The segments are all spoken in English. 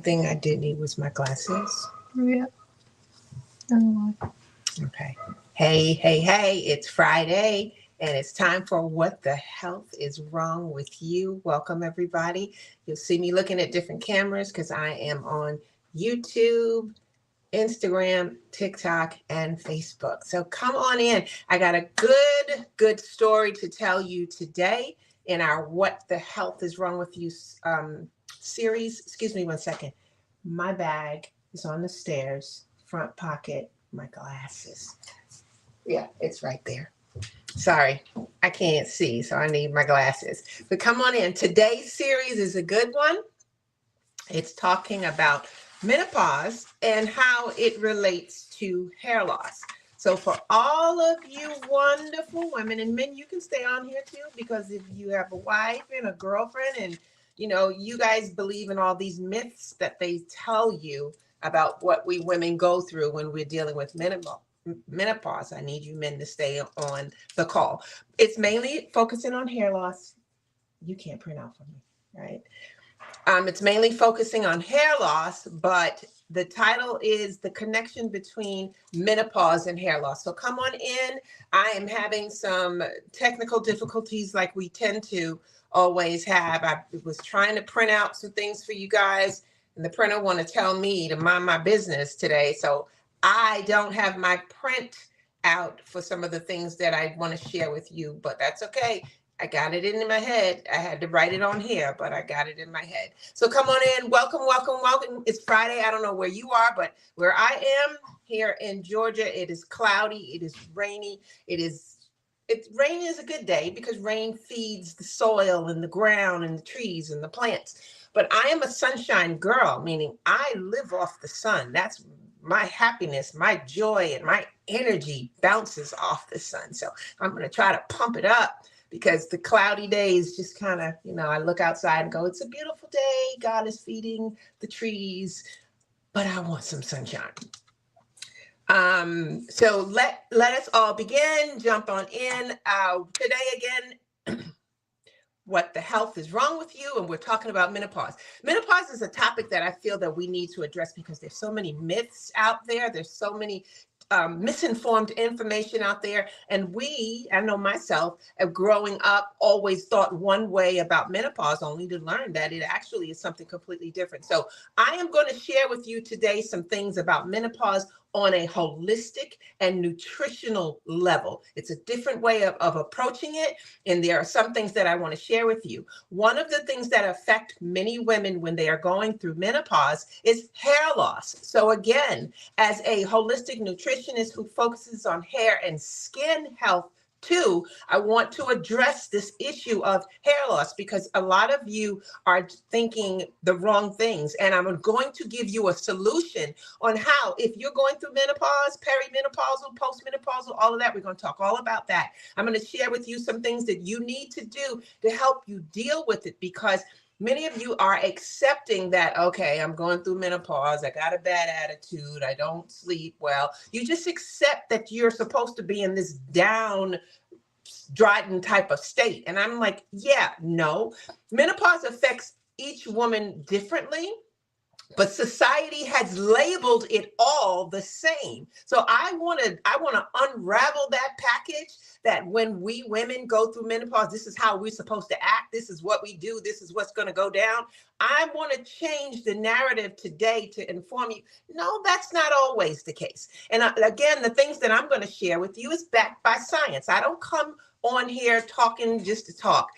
Thing I did need was my glasses. Yeah. Oh, Okay. Hey, it's Friday and it's time for What the Health is Wrong with You. Welcome, everybody. You'll see me looking at different cameras because I am on YouTube, Instagram, TikTok, and Facebook. So come on in. I got a good story to tell you today in our What the Health is Wrong with You series. Excuse me one second. My bag is on the stairs, front pocket, my glasses. Yeah, it's right there. Sorry, I can't see, so I need my glasses. But come on in. Today's series is a good one. It's talking about menopause and how it relates to hair loss. So for all of you wonderful women and men, you can stay on here too, because if you have a wife and a girlfriend and you guys believe in all these myths that they tell you about what we women go through when we're dealing with menopause. I need you men to stay on the call. It's mainly focusing on hair loss. You can't print out for me, right? It's mainly focusing on hair loss, but the title is The Connection Between Menopause and Hair Loss. So come on in. I am having some technical difficulties like we tend to always have. I was trying to print out some things for you guys, and the printer want to tell me to mind my business today. So I don't have my print out for some of the things that I want to share with you, but that's okay. I got it in my head. I had to write it on here, but I got it in my head. So come on in. Welcome. It's Friday. I don't know where you are, but where I am here in Georgia, it is cloudy. It is rainy. Rain is a good day because rain feeds the soil and the ground and the trees and the plants. But I am a sunshine girl, meaning I live off the sun. That's my happiness, my joy, and my energy bounces off the sun. So I'm going to try to pump it up, because the cloudy days just kind of, I look outside and go, it's a beautiful day. God is feeding the trees, but I want some sunshine. So let us all begin. Jump on in. Today again, what the health is wrong with you, and we're talking about menopause. Menopause is a topic that I feel that we need to address because there's so many myths out there. There's so many misinformed information out there. And I know myself, growing up, always thought one way about menopause, only to learn that it actually is something completely different. So I am going to share with you today some things about menopause on a holistic and nutritional level. It's a different way of approaching it. And there are some things that I want to share with you. One of the things that affect many women when they are going through menopause is hair loss. So again, as a holistic nutritionist who focuses on hair and skin health too, I want to address this issue of hair loss because a lot of you are thinking the wrong things. And I'm going to give you a solution on how, if you're going through menopause, perimenopausal, postmenopausal, all of that, we're going to talk all about that. I'm going to share with you some things that you need to do to help you deal with it, because many of you are accepting that, okay, I'm going through menopause. I got a bad attitude. I don't sleep well. You just accept that you're supposed to be in this downtrodden type of state. And I'm like, yeah, no. Menopause affects each woman differently, but society has labeled it all the same. So I want to unravel that package, that when we women go through menopause, this is how we're supposed to act. This is what we do. This is what's going to go down. I want to change the narrative today to inform you. No, that's not always the case. And again, the things that I'm going to share with you is backed by science. I don't come on here talking just to talk.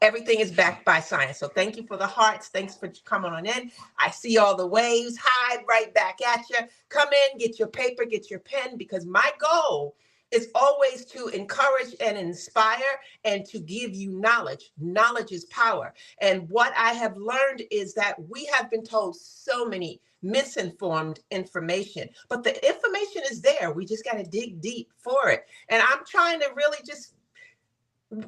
Everything is backed by science. So thank you for the hearts. Thanks for coming on in. I see all the waves. Hi, right back at you. Come in, get your paper, get your pen, because my goal is always to encourage and inspire and to give you knowledge. Knowledge is power. And what I have learned is that we have been told so many misinformed information, but the information is there. We just got to dig deep for it. And I'm trying to really just,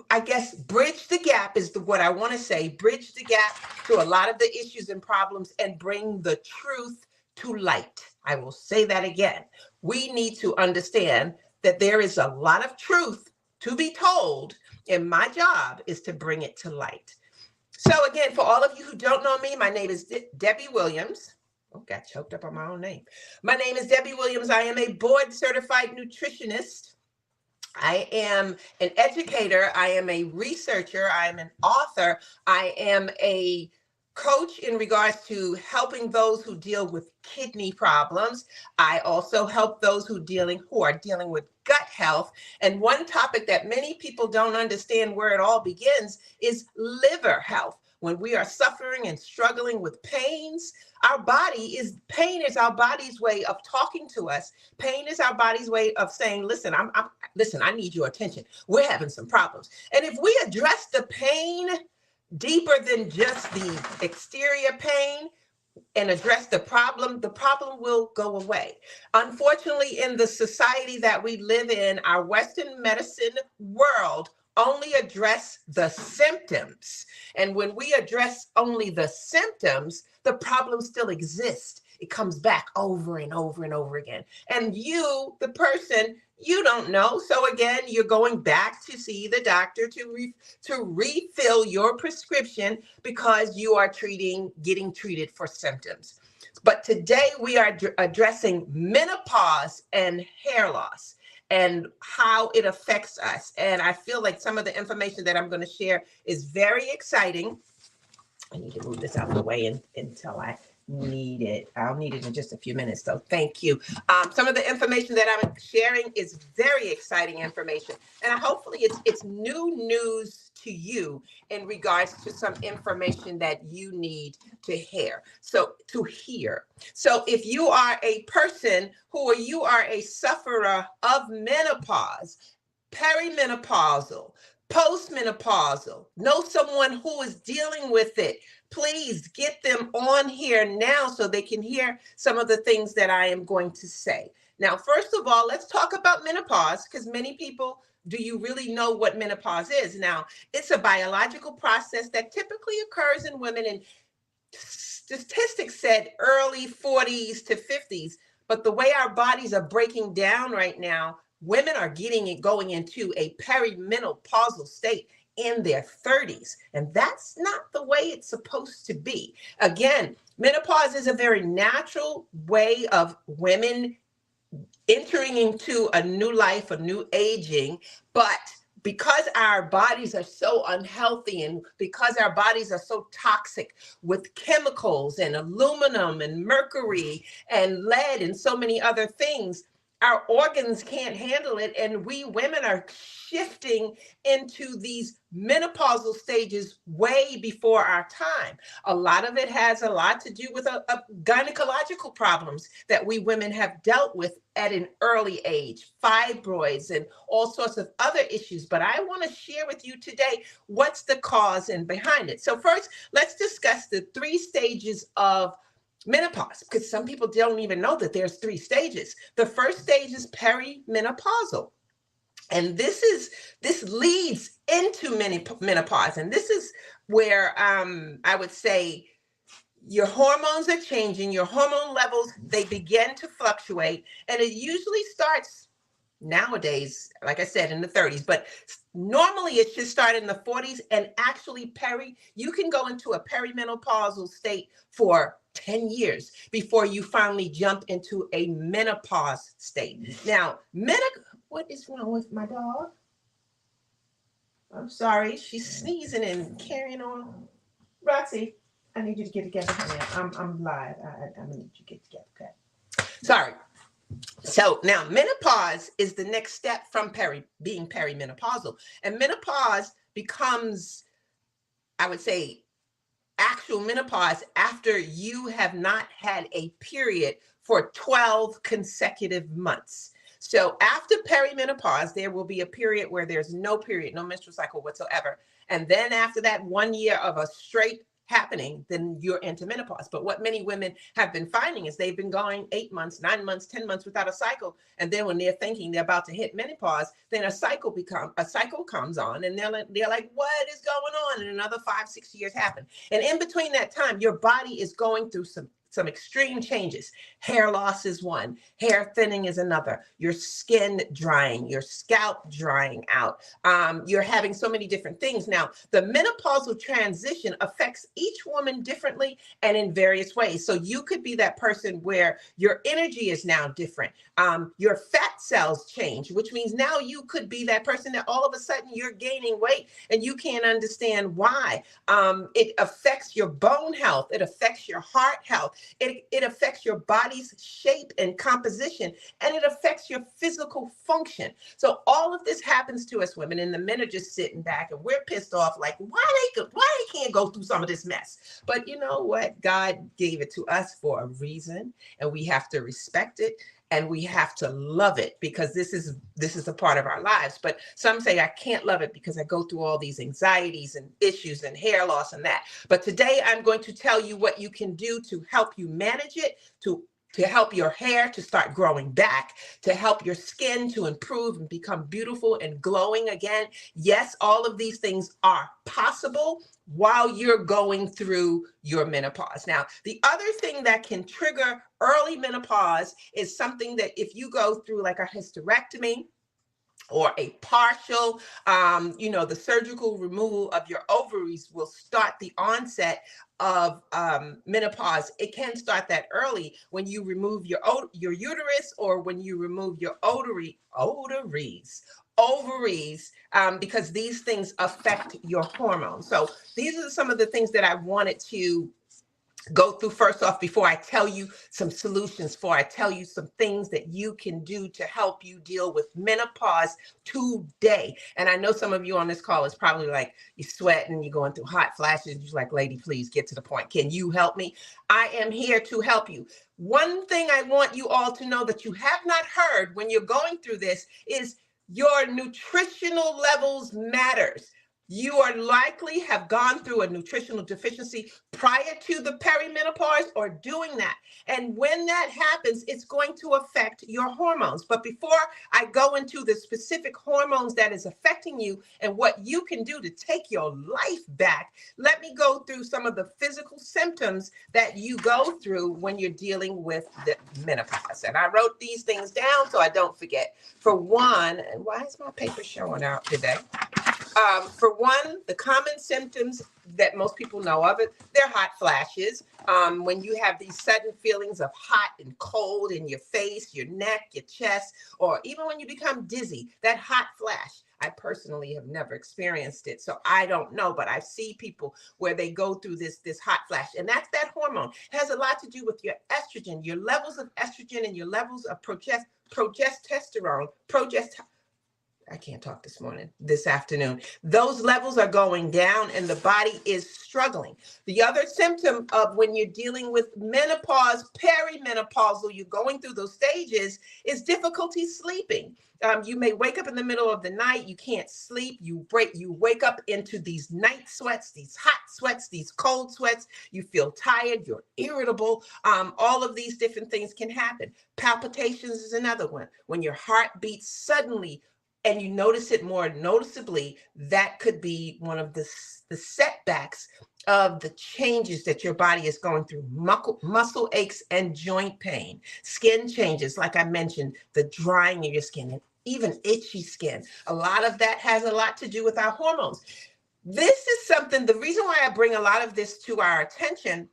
I guess, bridge the gap is what I want to say, bridge the gap to a lot of the issues and problems and bring the truth to light. I will say that again. We need to understand that there is a lot of truth to be told, and my job is to bring it to light. So again, for all of you who don't know me, my name is Debbie Williams. Oh, got choked up on my own name. My name is Debbie Williams. I am a board-certified nutritionist. I am an educator. I am a researcher. I am an author. I am a coach in regards to helping those who deal with kidney problems. I also help those who are dealing with gut health. And one topic that many people don't understand where it all begins is liver health. When we are suffering and struggling with pains, pain is our body's way of talking to us. Pain is our body's way of saying, listen, listen, I need your attention. We're having some problems. And if we address the pain deeper than just the exterior pain and address the problem will go away. Unfortunately, in the society that we live in, our Western medicine world only address the symptoms. And when we address only the symptoms, the problem still exists. It comes back over and over and over again. And you, the person, you don't know. So again, you're going back to see the doctor to refill your prescription because you are getting treated for symptoms. But today we are addressing menopause and hair loss and how it affects us. And I feel like some of the information that I'm going to share is very exciting. I need to move this out of the way until I need it. I'll need it in just a few minutes, so thank you. Some of the information that I'm sharing is very exciting information, and hopefully it's new news to you in regards to some information that you need to hear. So if you are a person you are a sufferer of menopause, perimenopausal, postmenopausal, know someone who is dealing with it, please get them on here now so they can hear some of the things that I am going to say. Now, first of all, let's talk about menopause, because many people, do you really know what menopause is? Now, it's a biological process that typically occurs in women, and statistics said early 40s to 50s, but the way our bodies are breaking down right now, women are going into a perimenopausal state in their 30s. And that's not the way it's supposed to be. Again, menopause is a very natural way of women entering into a new life, a new aging, but because our bodies are so unhealthy and because our bodies are so toxic with chemicals and aluminum and mercury and lead and so many other things, our organs can't handle it, and we women are shifting into these menopausal stages way before our time. A lot of it has a lot to do with gynecological problems that we women have dealt with at an early age, fibroids and all sorts of other issues. But I want to share with you today what's the cause and behind it. So first, let's discuss the 3 stages of menopause, because some people don't even know that there's 3 stages. The first stage is perimenopausal, and this leads into menopause, and this is where I would say your hormones are changing, your hormone levels, they begin to fluctuate, and it usually starts nowadays, like I said, in the 30s, but normally it should start in the 40s, and actually you can go into a perimenopausal state for 10 years before you finally jump into a menopause state. Now, what is wrong with my dog? I'm sorry, she's sneezing and carrying on. Roxy, I need you to get together, honey. I'm live. I need you to get together, okay? Sorry. So now menopause is the next step from being perimenopausal. And menopause becomes, I would say, actual menopause after you have not had a period for 12 consecutive months. So after perimenopause, there will be a period where there's no period, no menstrual cycle whatsoever. And then after that 1 year of a straight happening, then you're into menopause. But what many women have been finding is they've been going 8 months, 9 months, 10 months without a cycle. And then when they're thinking they're about to hit menopause, then a cycle comes on, and they're like, what is going on? And another 5-6 years happen. And in between that time, your body is going through some some extreme changes. Hair loss is one, hair thinning is another, your skin drying, your scalp drying out. You're having so many different things. Now, the menopausal transition affects each woman differently and in various ways. So you could be that person where your energy is now different. Your fat cells change, which means now you could be that person that all of a sudden you're gaining weight and you can't understand why. It affects your bone health. It affects your heart health. It affects your body's shape and composition, and it affects your physical function. So all of this happens to us women, and the men are just sitting back and we're pissed off, like, why they can't go through some of this mess? But you know what? God gave it to us for a reason, and we have to respect it. And we have to love it because this is a part of our lives. But some say I can't love it because I go through all these anxieties and issues and hair loss and that. But today I'm going to tell you what you can do to help you manage it, to help your hair to start growing back, to help your skin to improve and become beautiful and glowing again. Yes, all of these things are possible while you're going through your menopause. Now, the other thing that can trigger early menopause is something that if you go through like a hysterectomy, or a partial, the surgical removal of your ovaries will start the onset of menopause. It can start that early when you remove your uterus or when you remove your ovaries, because these things affect your hormones. So these are some of the things that I wanted to go through first off before I tell you some solutions, before I tell you some things that you can do to help you deal with menopause today. And I know some of you on this call is probably like, you're sweating, you're going through hot flashes. You're like, lady, please get to the point. Can you help me? I am here to help you. One thing I want you all to know that you have not heard when you're going through this is your nutritional levels matters. You are likely have gone through a nutritional deficiency prior to the perimenopause or doing that. And when that happens, it's going to affect your hormones. But before I go into the specific hormones that is affecting you and what you can do to take your life back, let me go through some of the physical symptoms that you go through when you're dealing with the menopause. And I wrote these things down so I don't forget. For one, and why is my paper showing out today? For one, the common symptoms that most people know of it, they're hot flashes. When you have these sudden feelings of hot and cold in your face, your neck, your chest, or even when you become dizzy, that hot flash. I personally have never experienced it, so I don't know, but I see people where they go through this hot flash, and that's that hormone. It has a lot to do with your estrogen, your levels of estrogen and your levels of progesterone. I can't talk this afternoon. Those levels are going down and the body is struggling. The other symptom of when you're dealing with menopause, perimenopausal, you're going through those stages, is difficulty sleeping. You may wake up in the middle of the night, you can't sleep, you wake up into these night sweats, these hot sweats, these cold sweats, you feel tired, you're irritable. All of these different things can happen. Palpitations is another one. When your heart beats suddenly, and you notice it more noticeably, that could be one of the setbacks of the changes that your body is going through. Muscle aches and joint pain, skin changes, like I mentioned, the drying of your skin, and even itchy skin. A lot of that has a lot to do with our hormones. This is something, the reason why I bring a lot of this to our attention,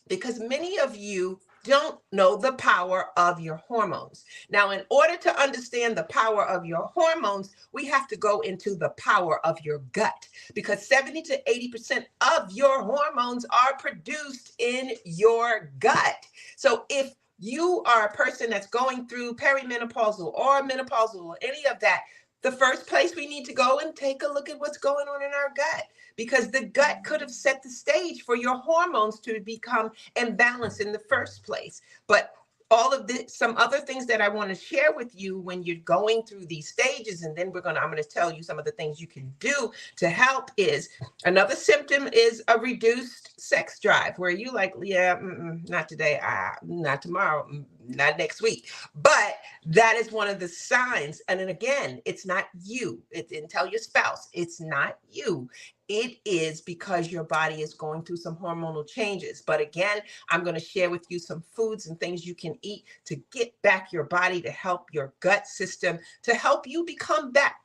because many of you don't know the power of your hormones. Now, in order to understand the power of your hormones, we have to go into the power of your gut, because 70 to 80% of your hormones are produced in your gut. So if you are a person that's going through perimenopausal or menopausal or any of that, the first place we need to go and take a look at what's going on in our gut, because the gut could have set the stage for your hormones to become imbalanced in the first place. But all of this, some other things that I want to share with you when you're going through these stages, and then I'm going to tell you some of the things you can do to help. Is another symptom is a reduced sex drive, where you like, yeah, not today, not tomorrow, not next week. But that is one of the signs. And then again, it's not you. And tell your spouse, it's not you. It is because your body is going through some hormonal changes. But again, I'm going to share with you some foods and things you can eat to get back your body, to help your gut system, to help you become back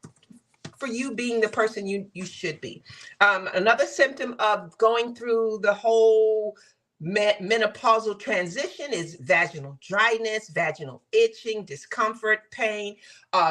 for you being the person you should be. Another symptom of going through the whole menopausal transition is vaginal dryness, vaginal itching, discomfort, pain,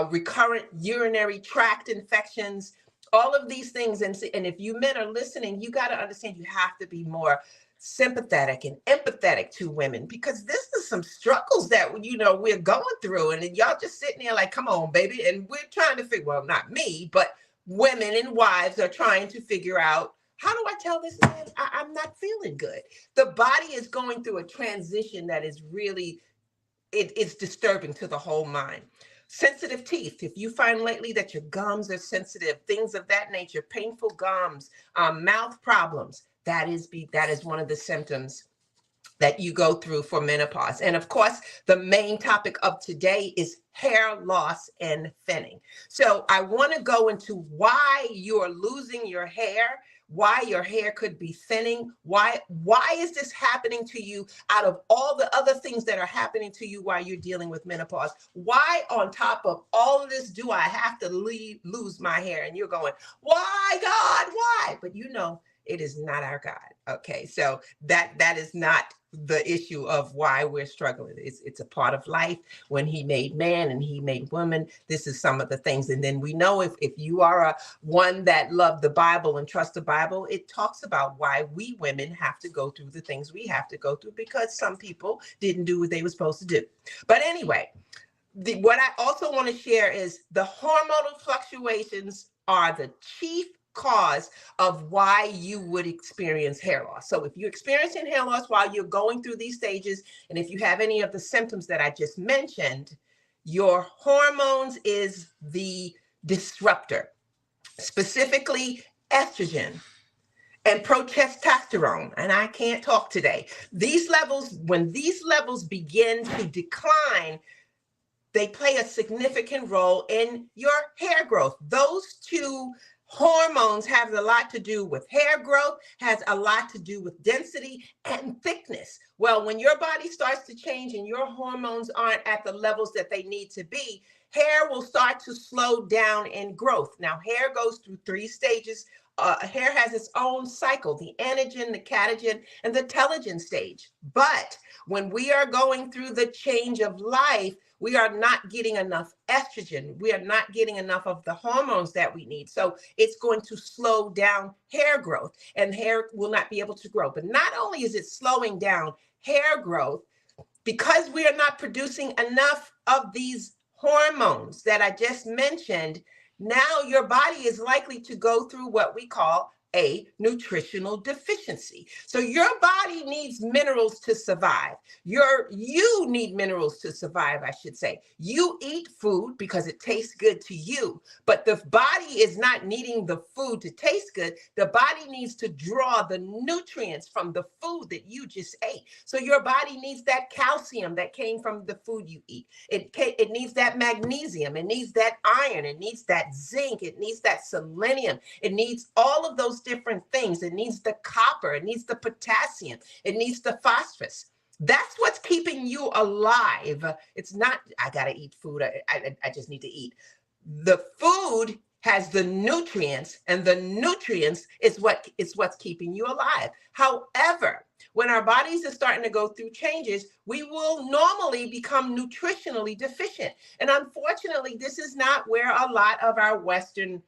recurrent urinary tract infections, all of these things. And if you men are listening, you got to understand you have to be more sympathetic and empathetic to women, because this is some struggles that we're going through, and y'all just sitting there like, come on, baby. And we're trying to figure, well, not me, but women and wives are trying to figure out, how do I tell this man I'm not feeling good? The body is going through a transition that is really, it's disturbing to the whole mind. Sensitive teeth. If you find lately that your gums are sensitive, things of that nature, painful gums, mouth problems, that is one of the symptoms that you go through for menopause. And of course, the main topic of today is hair loss and thinning. So I want to go into why you're losing your hair, why your hair could be thinning, why is this happening to you out of all the other things that are happening to you while you're dealing with menopause? Why on top of all of this do I have to lose my hair? And you're going, why, God, why? But it is not our God. Okay, so that is not the issue of why we're struggling. It's a part of life. When he made man and he made woman, this is some of the things. And then we know if you are one that loved the Bible and trust the Bible, it talks about why we women have to go through the things we have to go through, because some people didn't do what they were supposed to do. But anyway, what I also want to share is the hormonal fluctuations are the chief cause of why you would experience hair loss. So if you're experiencing hair loss while you're going through these stages, and if you have any of the symptoms that I just mentioned, your hormones is the disruptor, specifically estrogen and progesterone. And I can't talk today. When these levels begin to decline, they play a significant role in your hair growth. Those two hormones have a lot to do with hair growth, has a lot to do with density and thickness. Well, when your body starts to change and your hormones aren't at the levels that they need to be, hair will start to slow down in growth. Now, hair goes through 3 stages. Hair has its own cycle, the anagen, the catagen, and the telogen stage. But when we are going through the change of life, we are not getting enough estrogen. We are not getting enough of the hormones that we need. So it's going to slow down hair growth, and hair will not be able to grow. But not only is it slowing down hair growth, because we are not producing enough of these hormones that I just mentioned, now your body is likely to go through what we call a nutritional deficiency. So your body needs minerals to survive. You need minerals to survive, I should say. You eat food because it tastes good to you, but the body is not needing the food to taste good. The body needs to draw the nutrients from the food that you just ate. So your body needs that calcium that came from the food you eat. It needs that magnesium. It needs that iron. It needs that zinc. It needs that selenium. It needs all of those different things. It needs the copper. It needs the potassium. It needs the phosphorus. That's what's keeping you alive. It's not, I got to eat food. I just need to eat. The food has the nutrients, and the nutrients is what's keeping you alive. However, when our bodies are starting to go through changes, we will normally become nutritionally deficient. And unfortunately, this is not where a lot of our Western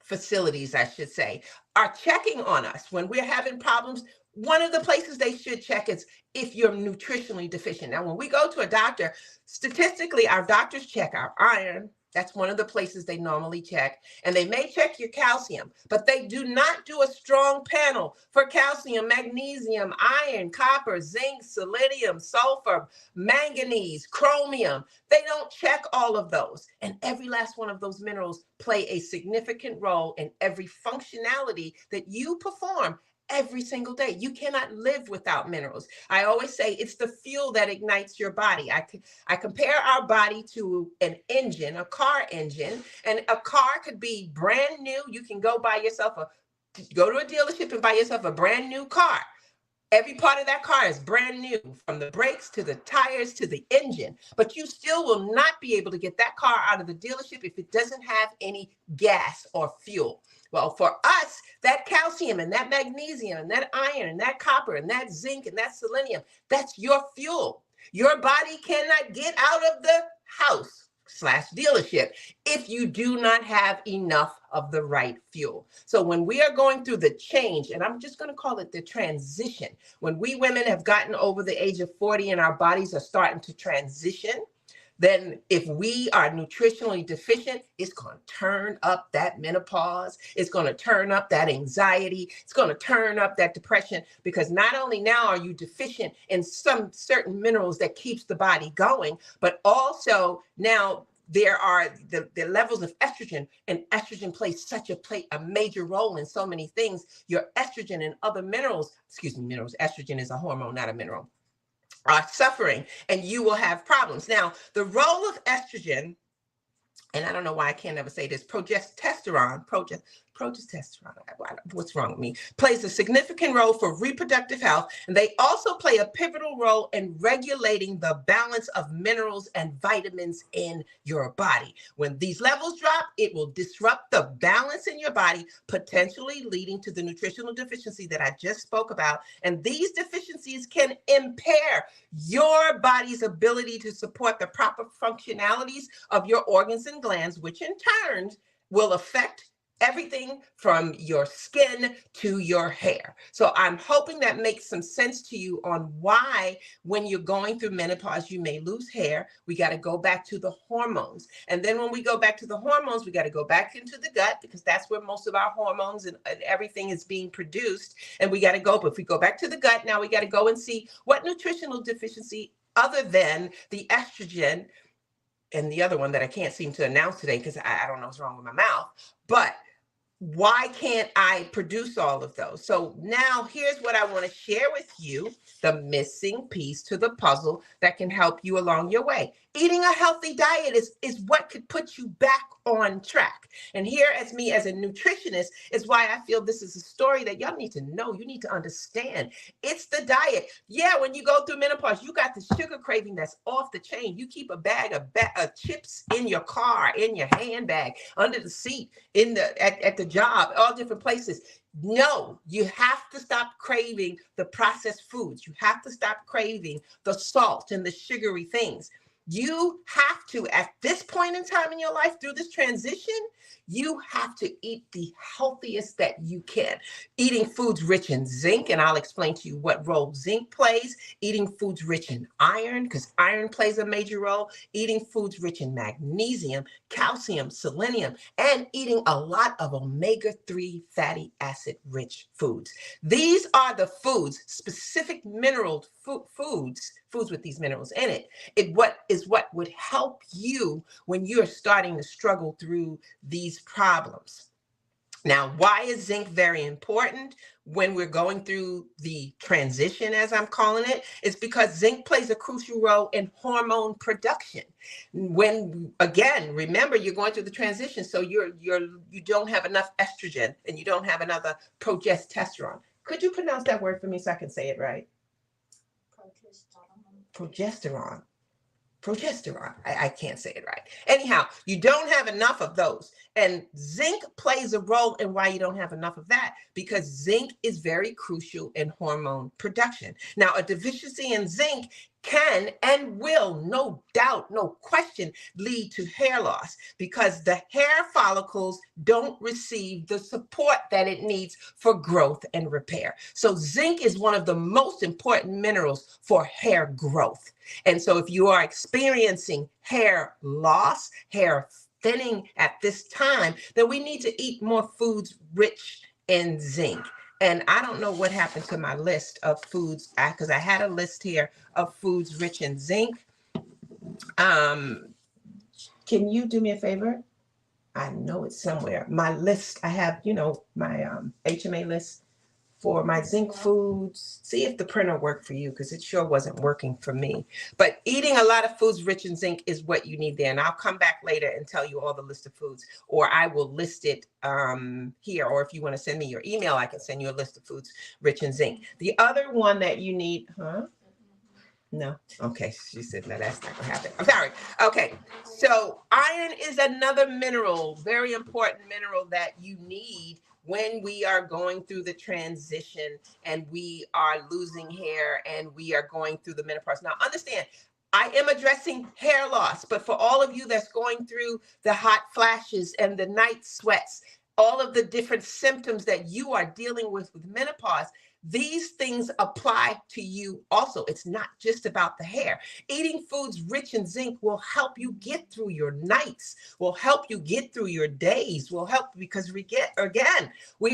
facilities, I should say, are checking on us when we're having problems. One of the places they should check is if you're nutritionally deficient. Now, when we go to a doctor, statistically, our doctors check our iron. That's one of the places they normally check. And they may check your calcium, but they do not do a strong panel for calcium, magnesium, iron, copper, zinc, selenium, sulfur, manganese, chromium. They don't check all of those. And every last one of those minerals play a significant role in every functionality that you perform every single day. You cannot live without minerals. I always say it's the fuel that ignites your body. I compare our body to an engine, a car engine, and a car could be brand new. You can go to a dealership and buy yourself a brand new car. Every part of that car is brand new, from the brakes to the tires to the engine, but you still will not be able to get that car out of the dealership if it doesn't have any gas or fuel. Well, for us, that calcium and that magnesium and that iron and that copper and that zinc and that selenium, that's your fuel. Your body cannot get out of the house/dealership if you do not have enough of the right fuel. So when we are going through the change, and I'm just going to call it the transition, when we women have gotten over the age of 40 and our bodies are starting to transition, then if we are nutritionally deficient, it's going to turn up that menopause. It's going to turn up that anxiety. It's going to turn up that depression, because not only now are you deficient in some certain minerals that keeps the body going, but also now there are the levels of estrogen, and estrogen plays such a major role in so many things. Your estrogen and other minerals, estrogen is a hormone, not a mineral, are suffering, and you will have problems. Now, the role of estrogen, and I don't know why I can't ever say this, progesterone, what's wrong with me, plays a significant role for reproductive health, and they also play a pivotal role in regulating the balance of minerals and vitamins in your body. When these levels drop, it will disrupt the balance in your body, potentially leading to the nutritional deficiency that I just spoke about. And these deficiencies can impair your body's ability to support the proper functionalities of your organs and glands, which in turn will affect everything from your skin to your hair. So I'm hoping that makes some sense to you on why, when you're going through menopause, you may lose hair. We got to go back to the hormones. And then when we go back to the hormones, we got to go back into the gut, because that's where most of our hormones and everything is being produced. And we got to go, but if we go back to the gut, now we got to go and see what nutritional deficiency, other than the estrogen and the other one that I can't seem to announce today because I don't know what's wrong with my mouth, but why can't I produce all of those? So now here's what I want to share with you, the missing piece to the puzzle that can help you along your way. Eating a healthy diet is what could put you back on track. And here, as a nutritionist, is why I feel this is a story that y'all need to know. You need to understand. It's the diet. Yeah, when you go through menopause, you got the sugar craving that's off the chain. You keep a bag of chips in your car, in your handbag, under the seat, at the job, all different places. No, you have to stop craving the processed foods. You have to stop craving the salt and the sugary things. You have to, at this point in time in your life, through this transition, you have to eat the healthiest that you can. Eating foods rich in zinc, and I'll explain to you what role zinc plays. Eating foods rich in iron, because iron plays a major role. Eating foods rich in magnesium, calcium, selenium, and eating a lot of omega-3 fatty acid rich foods. These are the foods, specific mineral foods with these minerals in it. What would help you when you're starting to struggle through these problems. Now, why is zinc very important when we're going through the transition, as I'm calling it? It's because zinc plays a crucial role in hormone production. When, again, remember, you're going through the transition, so you don't have enough estrogen and you don't have another progesterone. Could you pronounce that word for me so I can say it right? Progesterone. I can't say it right. Anyhow, you don't have enough of those. And zinc plays a role in why you don't have enough of that, because zinc is very crucial in hormone production. Now, a deficiency in zinc can and will, no doubt, no question, lead to hair loss, because the hair follicles don't receive the support that it needs for growth and repair. So zinc is one of the most important minerals for hair growth. And so if you are experiencing hair loss, hair thinning at this time, then we need to eat more foods rich in zinc. And I don't know what happened to my list of foods, because I had a list here of foods rich in zinc. Can you do me a favor? I know it's somewhere. My list, I have, my HMA list. for my zinc foods. See if the printer worked for you, because it sure wasn't working for me. But eating a lot of foods rich in zinc is what you need there. And I'll come back later and tell you all the list of foods, or I will list it here. Or if you want to send me your email, I can send you a list of foods rich in zinc. The other one that you need, No. Okay. She said, no, that's not going to happen. I'm sorry. Okay. So iron is another mineral, very important mineral that you need when we are going through the transition and we are losing hair and we are going through the menopause. Now, understand, I am addressing hair loss, but for all of you that's going through the hot flashes and the night sweats, all of the different symptoms that you are dealing with menopause, these things apply to you also. It's not just about the hair. Eating foods rich in zinc will help you get through your nights, will help you get through your days, will help, because we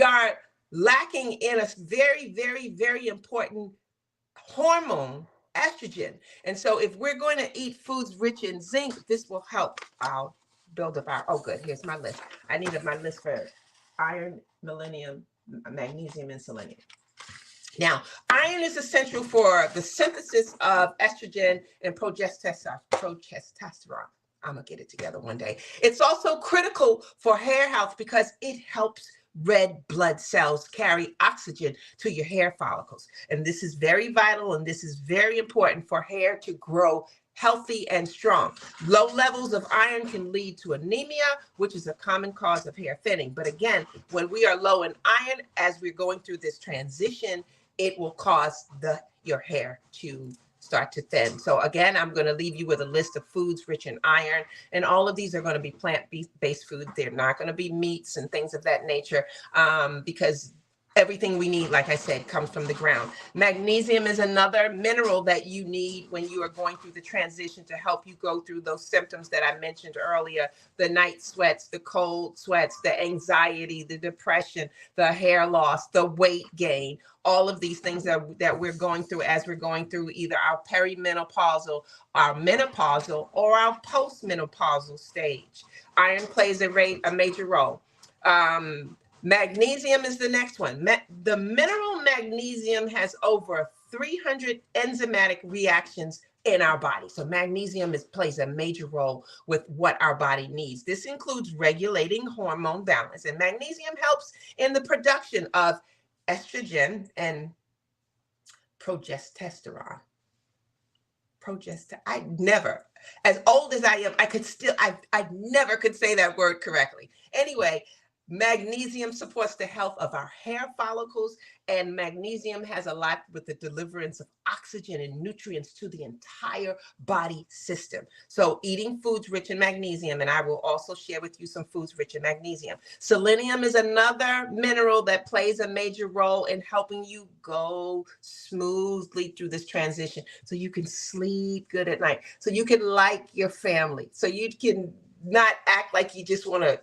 are lacking in a very, very, very important hormone, estrogen. And so if we're going to eat foods rich in zinc, this will help. I'll build up our, oh good, here's my list. I needed my list for iron, millennium, magnesium, and selenium. Now, iron is essential for the synthesis of estrogen and progesterone. I'm going to get it together one day. It's also critical for hair health because it helps red blood cells carry oxygen to your hair follicles. And this is very vital, and this is very important for hair to grow healthy and strong. Low levels of iron can lead to anemia, which is a common cause of hair thinning. But again, when we are low in iron, as we're going through this transition, it will cause your hair to start to thin. So again, I'm going to leave you with a list of foods rich in iron, and all of these are going to be plant-based foods. They're not going to be meats and things of that nature, because everything we need, like I said, comes from the ground. Magnesium is another mineral that you need when you are going through the transition to help you go through those symptoms that I mentioned earlier: the night sweats, the cold sweats, the anxiety, the depression, the hair loss, the weight gain, all of these things that we're going through as we're going through either our perimenopausal, our menopausal, or our postmenopausal stage. Iron plays a major role. Magnesium is the next one. The mineral magnesium has over 300 enzymatic reactions in our body. So magnesium plays a major role with what our body needs. This includes regulating hormone balance, and magnesium helps in the production of estrogen and progesterone. I never, as old as I am, I never could say that word correctly. Anyway, magnesium supports the health of our hair follicles, and magnesium has a lot with the deliverance of oxygen and nutrients to the entire body system. So eating foods rich in magnesium, and I will also share with you some foods rich in magnesium. Selenium is another mineral that plays a major role in helping you go smoothly through this transition, so you can sleep good at night, so you can like your family, so you can not act like you just want to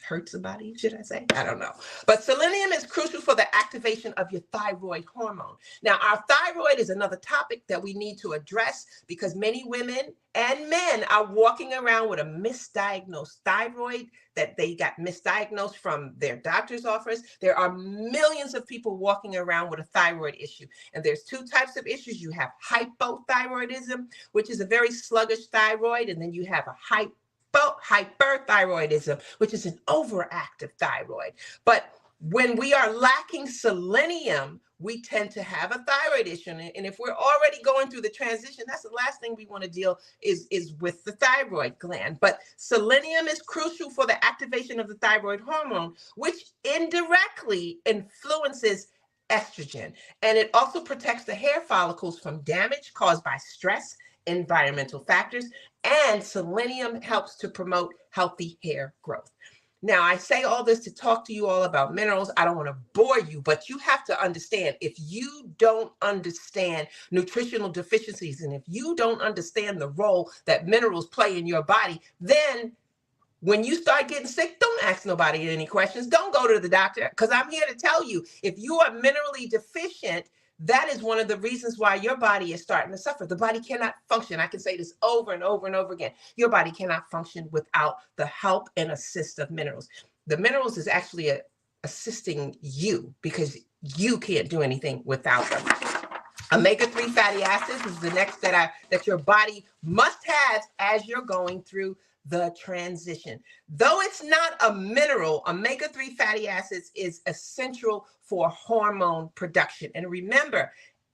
hurt somebody, should I say? I don't know. But selenium is crucial for the activation of your thyroid hormone. Now, our thyroid is another topic that we need to address, because many women and men are walking around with a misdiagnosed thyroid, that they got misdiagnosed from their doctor's office. There are millions of people walking around with a thyroid issue. And there's two types of issues. You have hypothyroidism, which is a very sluggish thyroid, and then you have a hyperthyroidism, which is an overactive thyroid. But when we are lacking selenium, we tend to have a thyroid issue. And if we're already going through the transition, that's the last thing we want to deal is with the thyroid gland. But selenium is crucial for the activation of the thyroid hormone, which indirectly influences estrogen. And it also protects the hair follicles from damage caused by stress, environmental factors, and selenium helps to promote healthy hair growth. Now, I say all this to talk to you all about minerals. I don't want to bore you, but you have to understand, if you don't understand nutritional deficiencies, and if you don't understand the role that minerals play in your body, then when you start getting sick, don't ask nobody any questions. Don't go to the doctor, because I'm here to tell you, if you are minerally deficient, that is one of the reasons why your body is starting to suffer. The body cannot function. I can say this over and over and over again. Your body cannot function without the help and assist of minerals. The minerals is actually assisting you because you can't do anything without them. Omega-3 fatty acids is the next that your body must have as you're going through the transition. Though it's not a mineral, omega-3 fatty acids is essential for hormone production. And remember,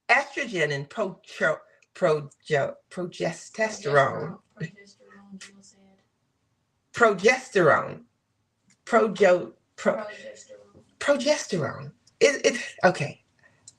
estrogen and progesterone. Okay.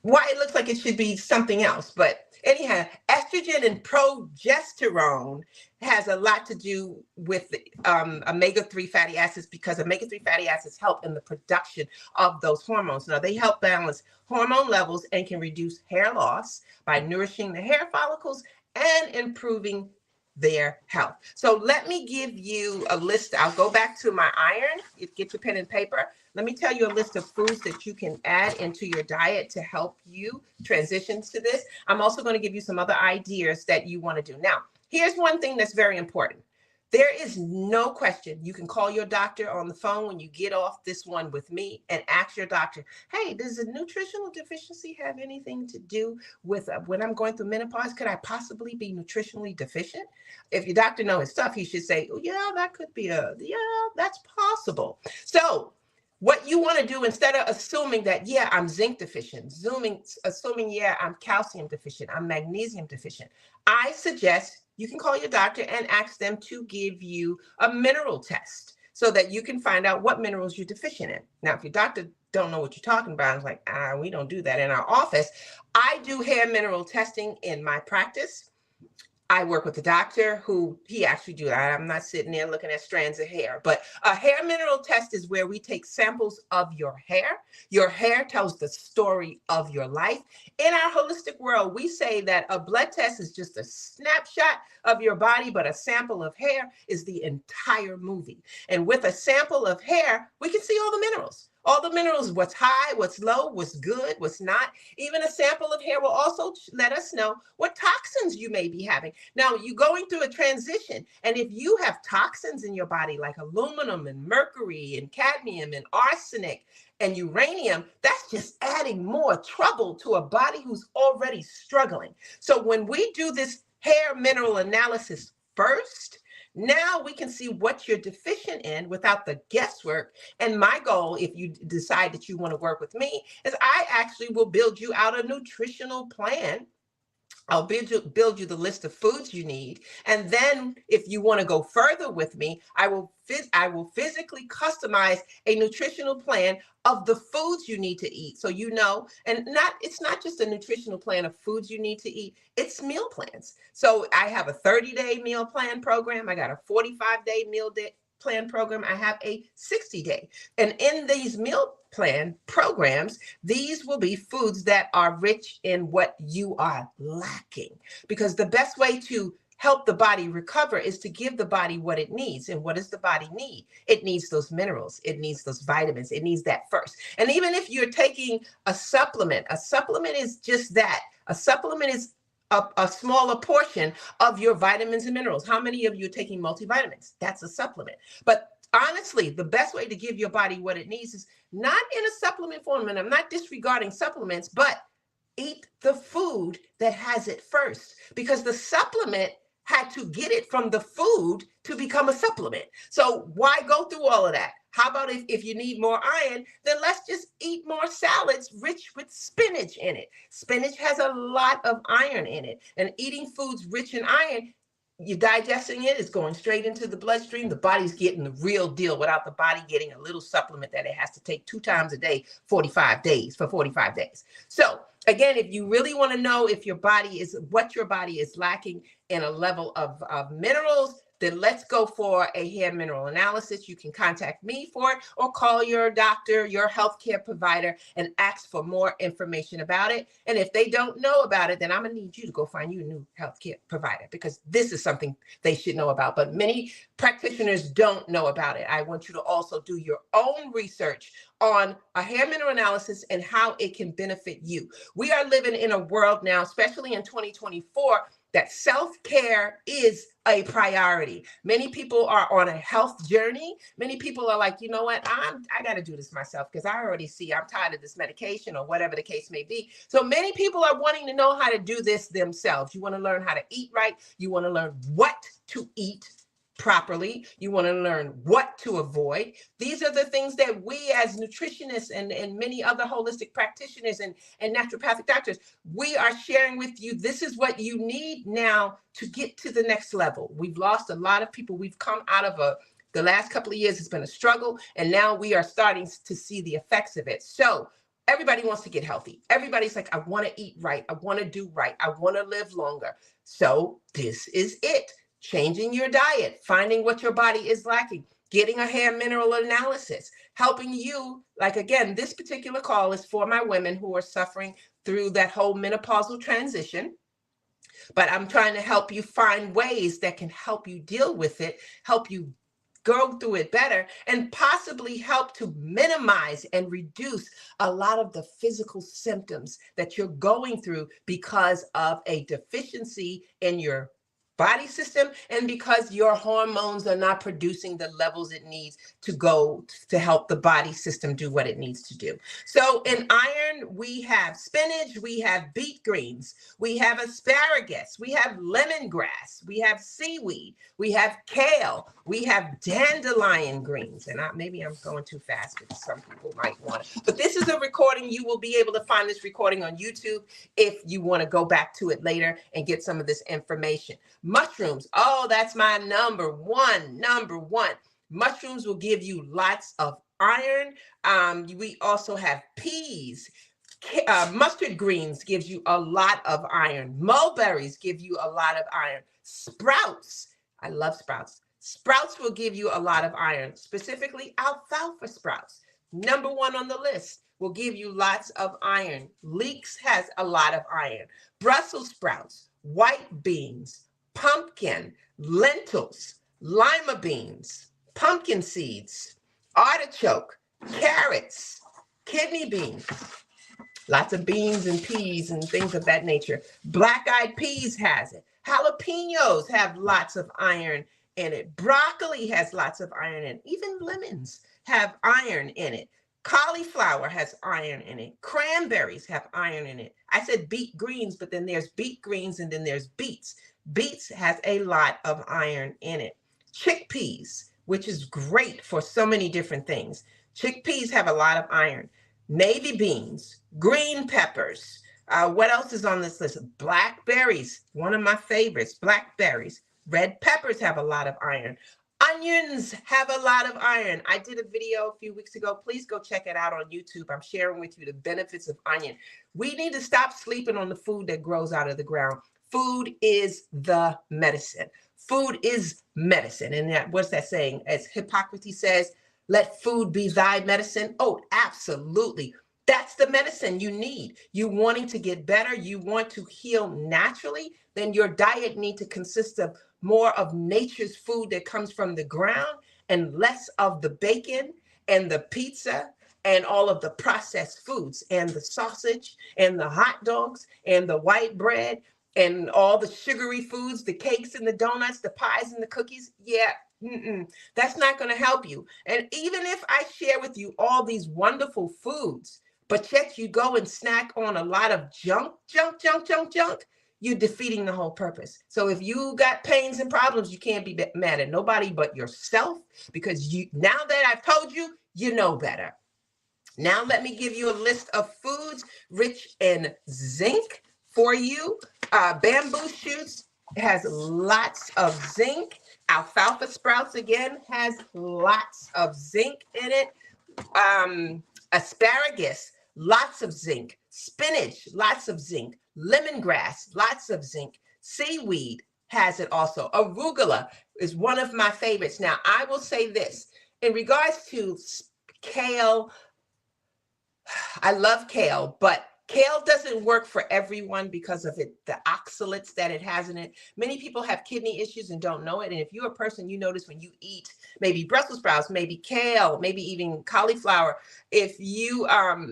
Why it looks like it should be something else, but anyhow, estrogen and progesterone has a lot to do with omega-3 fatty acids because omega-3 fatty acids help in the production of those hormones. Now, they help balance hormone levels and can reduce hair loss by nourishing the hair follicles and improving their health. So let me give you a list. I'll go back to my iron. Get your pen and paper. Let me tell you a list of foods that you can add into your diet to help you transition to this. I'm also going to give you some other ideas that you want to do. Now, here's one thing that's very important. There is no question. You can call your doctor on the phone when you get off this one with me and ask your doctor, hey, does a nutritional deficiency have anything to do with when I'm going through menopause? Could I possibly be nutritionally deficient? If your doctor knows his stuff, he should say, oh, yeah, that could be that's possible. So what you want to do, instead of assuming that, yeah, I'm zinc deficient, assuming, yeah, I'm calcium deficient, I'm magnesium deficient, I suggest you can call your doctor and ask them to give you a mineral test so that you can find out what minerals you're deficient in. Now, if your doctor don't know what you're talking about, it's like, we don't do that in our office. I do hair mineral testing in my practice. I work with a doctor he actually do that. I'm not sitting there looking at strands of hair, but a hair mineral test is where we take samples of your hair. Your hair tells the story of your life. In our holistic world, we say that a blood test is just a snapshot of your body, but a sample of hair is the entire movie. And with a sample of hair, we can see all the minerals. All the minerals, what's high, what's low, what's good, what's not. Even a sample of hair will also let us know what toxins you may be having. Now, you're going through a transition, and if you have toxins in your body like aluminum and mercury and cadmium and arsenic and uranium, that's just adding more trouble to a body who's already struggling. So when we do this hair mineral analysis first, now we can see what you're deficient in without the guesswork. And my goal, if you decide that you want to work with me, is I actually will build you out a nutritional plan. I'll build you the list of foods you need. And then if you want to go further with me, I will physically customize a nutritional plan of the foods you need to eat. So and it's not just a nutritional plan of foods you need to eat, it's meal plans. So I have a 30-day meal plan program. I got a 45-day meal plan program. I have a 60-day. And in these meal plan programs, these will be foods that are rich in what you are lacking. Because the best way to help the body recover is to give the body what it needs. And what does the body need? It needs those minerals. It needs those vitamins. It needs that first. And even if you're taking a supplement is just that. A supplement is a smaller portion of your vitamins and minerals. How many of you are taking multivitamins? That's a supplement. But honestly, the best way to give your body what it needs is not in a supplement form. And I'm not disregarding supplements, but eat the food that has it first, because the supplement had to get it from the food to become a supplement. So why go through all of that? How about if you need more iron, then let's just eat more salads rich with spinach in it. Spinach has a lot of iron in it. And eating foods rich in iron, you're digesting it, it's going straight into the bloodstream. The body's getting the real deal without the body getting a little supplement that it has to take 2 times a day, 45 days. So again, if you really want to know if what your body is lacking in a level of minerals, then let's go for a hair mineral analysis. You can contact me for it or call your doctor, your healthcare provider, and ask for more information about it. And if they don't know about it, then I'm going to need you to go find you a new healthcare provider, because this is something they should know about. But many practitioners don't know about it. I want you to also do your own research on a hair mineral analysis and how it can benefit you. We are living in a world now, especially in 2024, that self-care is a priority. Many people are on a health journey. Many people are like, you know what, I got to do this myself because I already see I'm tired of this medication or whatever the case may be. So many people are wanting to know how to do this themselves. You want to learn how to eat right. You want to learn what to eat properly. You want to learn what to avoid. These are the things that we as nutritionists and many other holistic practitioners and naturopathic doctors, we are sharing with you. This is what you need now to get to the next level. We've lost a lot of people. We've come out of the last couple of years, it's been a struggle, and now we are starting to see the effects of it. So everybody wants to get healthy. Everybody's like, I want to eat right. I want to do right. I want to live longer. So this is it. Changing your diet, finding what your body is lacking, getting a hair mineral analysis, helping you. Like, again, this particular call is for my women who are suffering through that whole menopausal transition. But I'm trying to help you find ways that can help you deal with it, help you go through it better, and possibly help to minimize and reduce a lot of the physical symptoms that you're going through because of a deficiency in your body system and because your hormones are not producing the levels it needs to go to help the body system do what it needs to do. So in iron, we have spinach, we have beet greens, we have asparagus, we have lemongrass, we have seaweed, we have kale, we have dandelion greens. And maybe I'm going too fast because some people might want it. But this is a recording. You will be able to find this recording on YouTube if you want to go back to it later and get some of this information. Mushrooms. Oh, that's my number one. Mushrooms will give you lots of iron. We also have peas. Mustard greens gives you a lot of iron. Mulberries give you a lot of iron. Sprouts. I love sprouts. Sprouts will give you a lot of iron, specifically alfalfa sprouts. Number one on the list will give you lots of iron. Leeks has a lot of iron. Brussels sprouts, white beans, pumpkin, lentils, lima beans, pumpkin seeds, artichoke, carrots, kidney beans, lots of beans and peas and things of that nature. Black-eyed peas has it. Jalapenos have lots of iron in it. Broccoli has lots of iron in it. Even lemons have iron in it. Cauliflower has iron in it. Cranberries have iron in it. I said beet greens, but then there's beet greens and then there's beets. Beets has a lot of iron in it. Chickpeas, which is great for so many different things. Chickpeas have a lot of iron. Navy beans, green peppers. What else is on this list? Blackberries, one of my favorites, blackberries. Red peppers have a lot of iron. Onions have a lot of iron. I did a video a few weeks ago. Please go check it out on YouTube. I'm sharing with you the benefits of onion. We need to stop sleeping on the food that grows out of the ground. Food is the medicine. Food is medicine. And what's that saying? As Hippocrates says, let food be thy medicine. Oh, absolutely. That's the medicine you need. You wanting to get better, you want to heal naturally, then your diet needs to consist of more of nature's food that comes from the ground and less of the bacon and the pizza and all of the processed foods and the sausage and the hot dogs and the white bread and all the sugary foods, the cakes and the donuts, the pies and the cookies. Yeah, that's not going to help you. And even if I share with you all these wonderful foods, but yet you go and snack on a lot of junk, you're defeating the whole purpose. So if you got pains and problems, you can't be mad at nobody but yourself, because now that I've told you, you know better. Now let me give you a list of foods rich in zinc for you. Bamboo shoots has lots of zinc. Alfalfa sprouts, again, has lots of zinc in it. Asparagus, lots of zinc. Spinach, lots of zinc. Lemongrass, lots of zinc. Seaweed has it also. Arugula is one of my favorites. Now, I will say this. In regards to kale, I love kale, but Kale doesn't work for everyone because of the oxalates that it has in it. Many people have kidney issues and don't know it. And if you're a person, you notice when you eat maybe Brussels sprouts, maybe kale, maybe even cauliflower, if you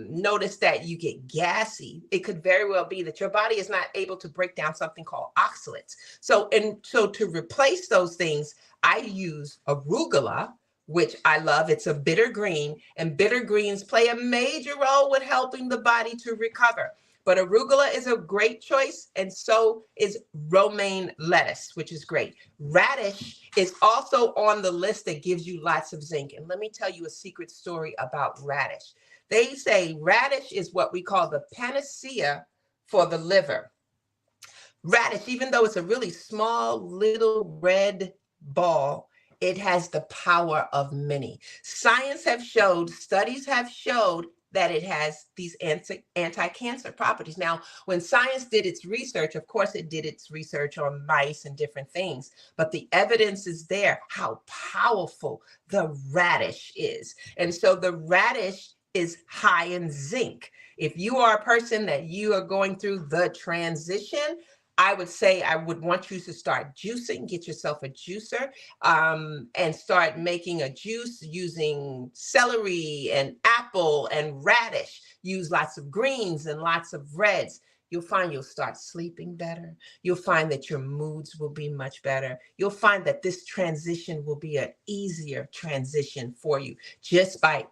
notice that you get gassy, it could very well be that your body is not able to break down something called oxalates. So to replace those things, I use arugula, which I love. It's a bitter green, and bitter greens play a major role with helping the body to recover. But arugula is a great choice, and so is romaine lettuce, which is great. Radish is also on the list that gives you lots of zinc. And let me tell you a secret story about radish. They say radish is what we call the panacea for the liver. Radish, even though it's a really small little red ball, it has the power of many. Science have showed, studies have showed that it has these anti-cancer properties. Now, when science did its research, of course, it did its research on mice and different things, but the evidence is there how powerful the radish is. And so the radish is high in zinc. If you are a person that you are going through the transition, I would say I would want you to start juicing, get yourself a juicer, and start making a juice using celery and apple and radish. Use lots of greens and lots of reds. You'll find you'll start sleeping better. You'll find that your moods will be much better. You'll find that this transition will be an easier transition for you just by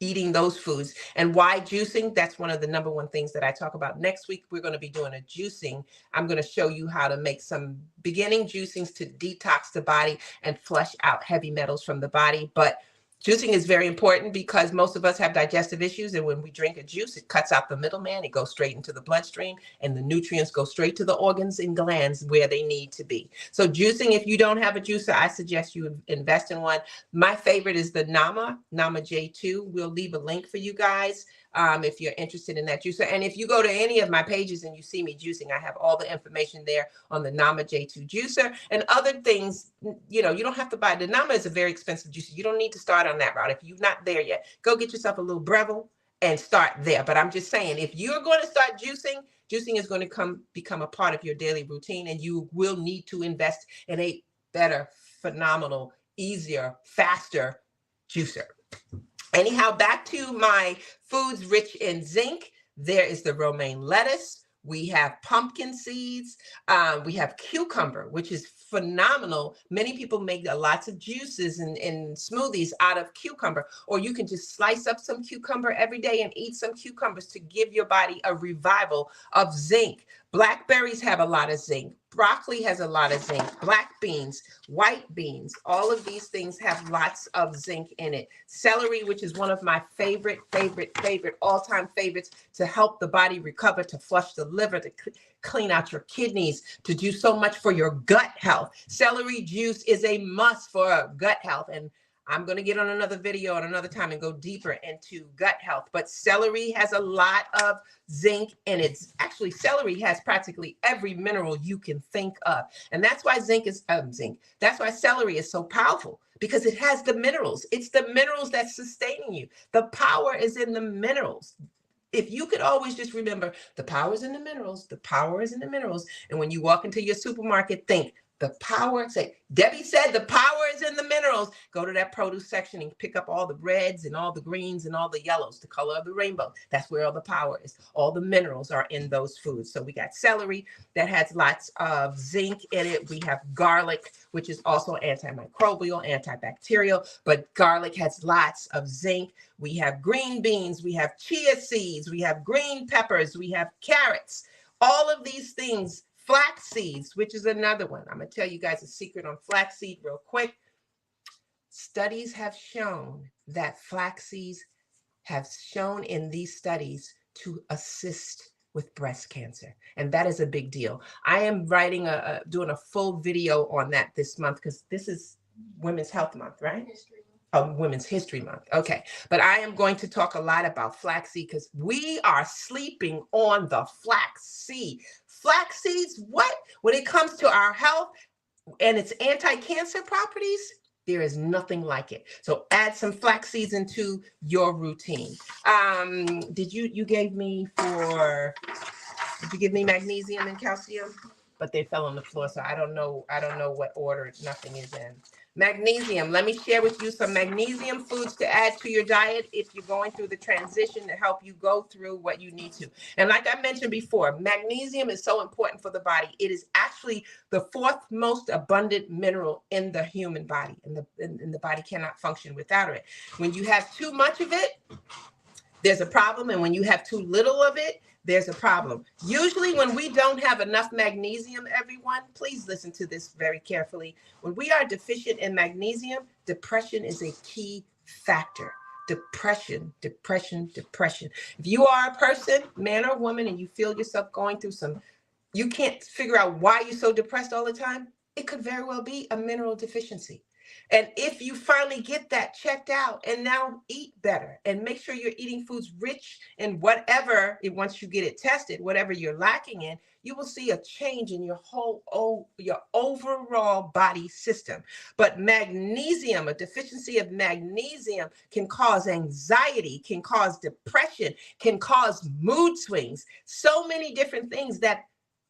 eating those foods. And why juicing? That's one of the number one things that I talk about. Next week, we're going to be doing a juicing. I'm going to show you how to make some beginning juicings to detox the body and flush out heavy metals from the body. But juicing is very important because most of us have digestive issues. And when we drink a juice, it cuts out the middleman. It goes straight into the bloodstream and the nutrients go straight to the organs and glands where they need to be. So juicing, if you don't have a juicer, I suggest you invest in one. My favorite is the Nama J2. We'll leave a link for you guys if you're interested in that juicer. And if you go to any of my pages and you see me juicing, I have all the information there on the Nama J2 juicer and other things. You know, you don't have to buy. The Nama is a very expensive juicer. You don't need to start on that route. If you're not there yet, go get yourself a little Breville and start there. But I'm just saying, if you're going to start juicing, juicing is going to become a part of your daily routine, and you will need to invest in a better, phenomenal, easier, faster juicer. Anyhow, back to my foods rich in zinc. There is the romaine lettuce. We have pumpkin seeds. We have cucumber, which is phenomenal. Many people make lots of juices and smoothies out of cucumber, or you can just slice up some cucumber every day and eat some cucumbers to give your body a revival of zinc. Blackberries have a lot of zinc. Broccoli has a lot of zinc. Black beans, white beans, all of these things have lots of zinc in it. Celery, which is one of my favorite, all-time favorites to help the body recover, to flush the liver, to clean out your kidneys, to do so much for your gut health. Celery juice is a must for gut health. And I'm going to get on another video at another time and go deeper into gut health. But celery has a lot of zinc in it. Actually, celery has practically every mineral you can think of. And that's why that's why celery is so powerful, because it has the minerals. It's the minerals that's sustaining you. The power is in the minerals. If you could always just remember, the power is in the minerals, the power is in the minerals. And when you walk into your supermarket, think, the power, say, Debbie said the power is in the minerals. Go to that produce section and pick up all the reds and all the greens and all the yellows, the color of the rainbow. That's where all the power is. All the minerals are in those foods. So we got celery that has lots of zinc in it. We have garlic, which is also antimicrobial, antibacterial, but garlic has lots of zinc. We have green beans, we have chia seeds, we have green peppers, we have carrots. All of these things. Flax seeds, which is another one. I'm going to tell you guys a secret on flaxseed real quick. Studies have shown that flax seeds have shown in these studies to assist with breast cancer. And that is a big deal. I am doing a full video on that this month, because this is Women's Health Month, right? Women's History Month. Okay. But I am going to talk a lot about flaxseed, because we are sleeping on the flaxseed. Flax seeds, what? When it comes to our health and its anti-cancer properties, There is nothing like it. So add some flax seeds into your routine. Did you gave me did you give me magnesium and calcium? But they fell on the floor, so I don't know what order nothing is in. Magnesium. Let me share with you some magnesium foods to add to your diet if you're going through the transition to help you go through what you need to. And like I mentioned before, magnesium is so important for the body. It is actually the fourth most abundant mineral in the human body, and the body cannot function without it. When you have too much of it, there's a problem, and when you have too little of it, there's a problem. Usually when we don't have enough magnesium, everyone, please listen to this very carefully. When we are deficient in magnesium, depression is a key factor. Depression. If you are a person, man or woman, and you feel yourself going through you can't figure out why you're so depressed all the time, it could very well be a mineral deficiency. And if you finally get that checked out and now eat better and make sure you're eating foods rich in whatever, once you get it tested, whatever you're lacking in, you will see a change in your overall body system. But magnesium, a deficiency of magnesium, can cause anxiety, can cause depression, can cause mood swings, so many different things that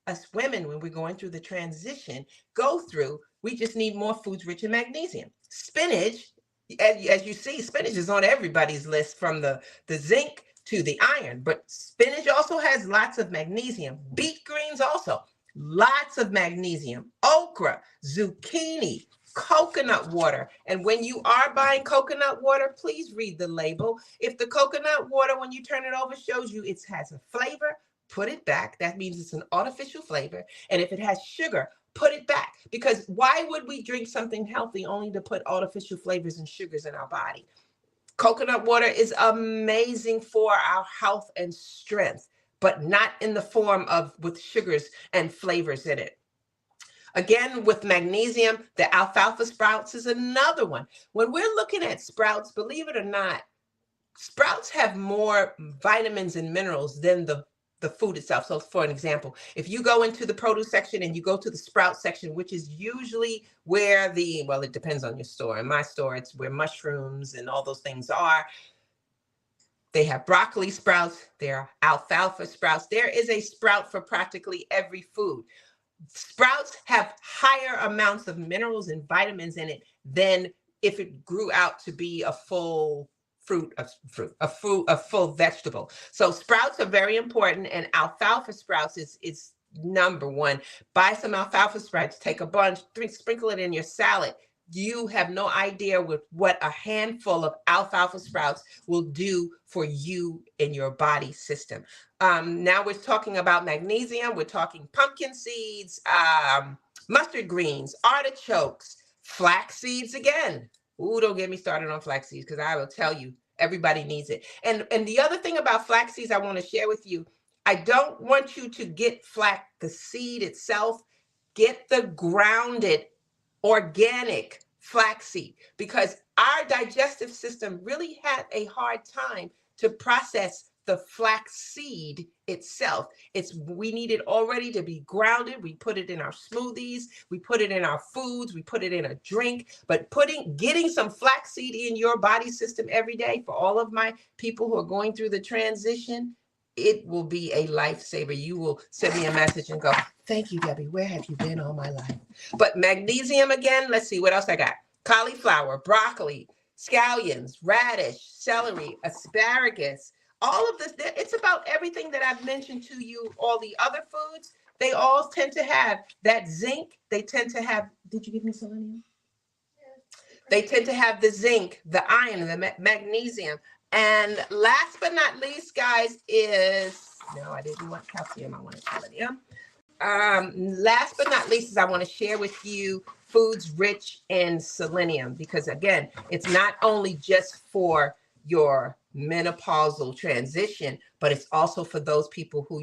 us women, when we're going through the transition, go through. We just need more foods rich in magnesium. Spinach, as you see, spinach is on everybody's list, from the zinc to the iron, but spinach also has lots of magnesium. Beet greens also, lots of magnesium. Okra, zucchini, coconut water. And when you are buying coconut water, please read the label. If the coconut water, when you turn it over, shows you it has a flavor, put it back. That means it's an artificial flavor. And if it has sugar, put it back. Because why would we drink something healthy only to put artificial flavors and sugars in our body? Coconut water is amazing for our health and strength, but not in the form of with sugars and flavors in it. Again, with magnesium, the alfalfa sprouts is another one. When we're looking at sprouts, believe it or not, sprouts have more vitamins and minerals than the food itself. So for an example, if you go into the produce section and you go to the sprout section, which is usually where well, it depends on your store. In my store, it's where mushrooms and all those things are. They have broccoli sprouts, there are alfalfa sprouts. There is a sprout for practically every food. Sprouts have higher amounts of minerals and vitamins in it than if it grew out to be a full full vegetable. So sprouts are very important, and alfalfa sprouts is number one. Buy some alfalfa sprouts, take a bunch, sprinkle it in your salad. You have no idea what a handful of alfalfa sprouts will do for you in your body system. Now we're talking about magnesium. We're talking pumpkin seeds, mustard greens, artichokes, flax seeds again. Ooh, don't get me started on flax seeds, because I will tell you, everybody needs it. And the other thing about flax seeds I want to share with you, I don't want you to get the seed itself. Get the grounded organic flaxseed, because our digestive system really had a hard time to process the flaxseed itself. We need it already to be grounded. We put it in our smoothies, we put it in our foods, we put it in a drink. But getting some flaxseed in your body system every day, for all of my people who are going through the transition, it will be a lifesaver. You will send me a message and go, thank you, Debbie. Where have you been all my life? But magnesium again, let's see what else I got. Cauliflower, broccoli, scallions, radish, celery, asparagus, all of this. It's about everything that I've mentioned to you. All the other foods, they all tend to have that zinc. They tend to have, did you give me selenium? They tend to have the zinc, the iron, the magnesium. And last but not least, guys, no, I didn't want calcium, I wanted selenium. Last but not least is I want to share with you foods rich in selenium, because again, it's not only just for your menopausal transition, but it's also for those people who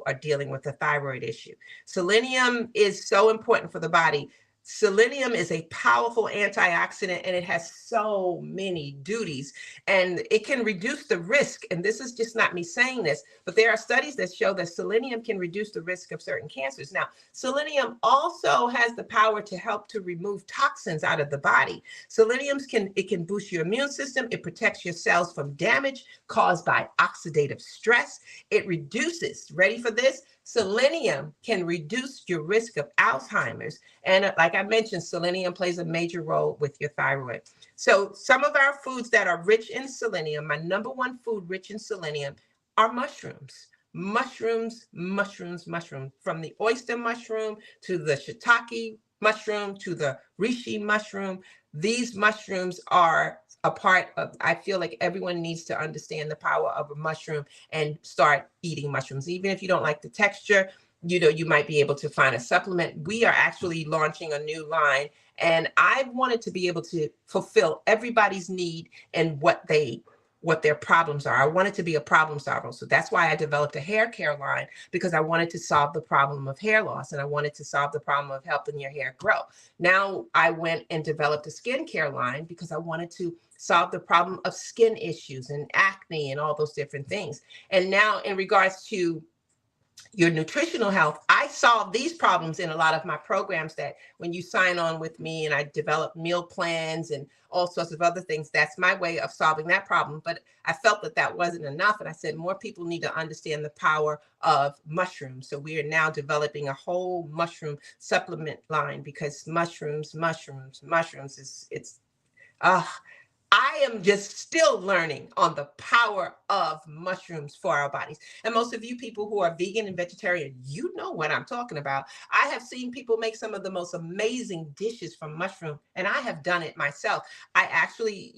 are dealing with a thyroid issue. Selenium is so important for the body. Selenium is a powerful antioxidant, and it has so many duties, and it can reduce the risk. And this is just not me saying this, but there are studies that show that selenium can reduce the risk of certain cancers. Now, selenium also has the power to help to remove toxins out of the body. Selenium can boost your immune system. It protects your cells from damage caused by oxidative stress. It reduces, ready for this? Selenium can reduce your risk of Alzheimer's. And like I mentioned, selenium plays a major role with your thyroid. So some of our foods that are rich in selenium, my number one food rich in selenium are mushrooms. Mushrooms. From the oyster mushroom to the shiitake mushroom to the reishi mushroom. These mushrooms are a part of, I feel like everyone needs to understand the power of a mushroom and start eating mushrooms. Even if you don't like the texture, you might be able to find a supplement. We are actually launching a new line, and I wanted to be able to fulfill everybody's need and what their problems are. I wanted to be a problem solver. So that's why I developed a hair care line, because I wanted to solve the problem of hair loss, and I wanted to solve the problem of helping your hair grow. Now I went and developed a skincare line because I wanted to solve the problem of skin issues and acne and all those different things. And now in regards to your nutritional health, I solve these problems in a lot of my programs, that when you sign on with me and I develop meal plans and all sorts of other things, that's my way of solving that problem. But I felt that that wasn't enough. And I said, more people need to understand the power of mushrooms. So we are now developing a whole mushroom supplement line, because mushrooms I am just still learning on the power of mushrooms for our bodies. And most of you people who are vegan and vegetarian, you know what I'm talking about. I have seen people make some of the most amazing dishes from mushroom, and I have done it myself. I actually,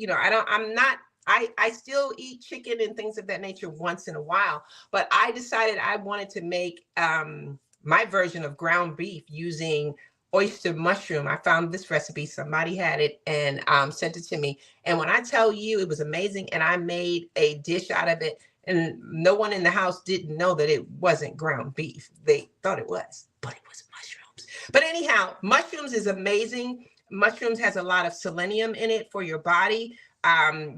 I still eat chicken and things of that nature once in a while, but I decided I wanted to make my version of ground beef using oyster mushroom. I found this recipe. Somebody had it and sent it to me. And when I tell you, it was amazing. And I made a dish out of it. And no one in the house didn't know that it wasn't ground beef. They thought it was, but it was mushrooms. But anyhow, mushrooms is amazing. Mushrooms has a lot of selenium in it for your body.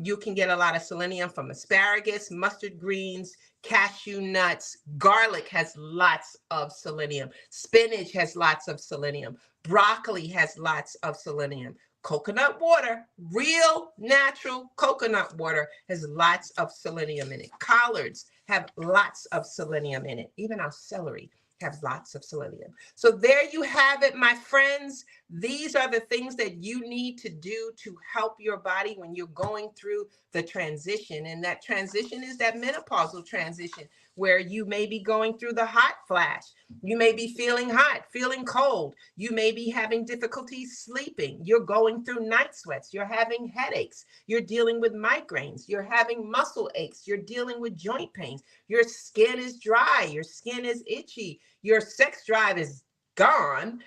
You can get a lot of selenium from asparagus, mustard greens, cashew nuts. Garlic has lots of selenium. Spinach has lots of selenium. Broccoli has lots of selenium. Coconut water, real natural coconut water, has lots of selenium in it. Collards have lots of selenium in it. Even our celery has lots of selenium. So there you have it, my friends. These are the things that you need to do to help your body when you're going through the transition. And that transition is that menopausal transition, where you may be going through the hot flash. You may be feeling hot, feeling cold. You may be having difficulty sleeping. You're going through night sweats. You're having headaches. You're dealing with migraines. You're having muscle aches. You're dealing with joint pains. Your skin is dry. Your skin is itchy. Your sex drive is gone.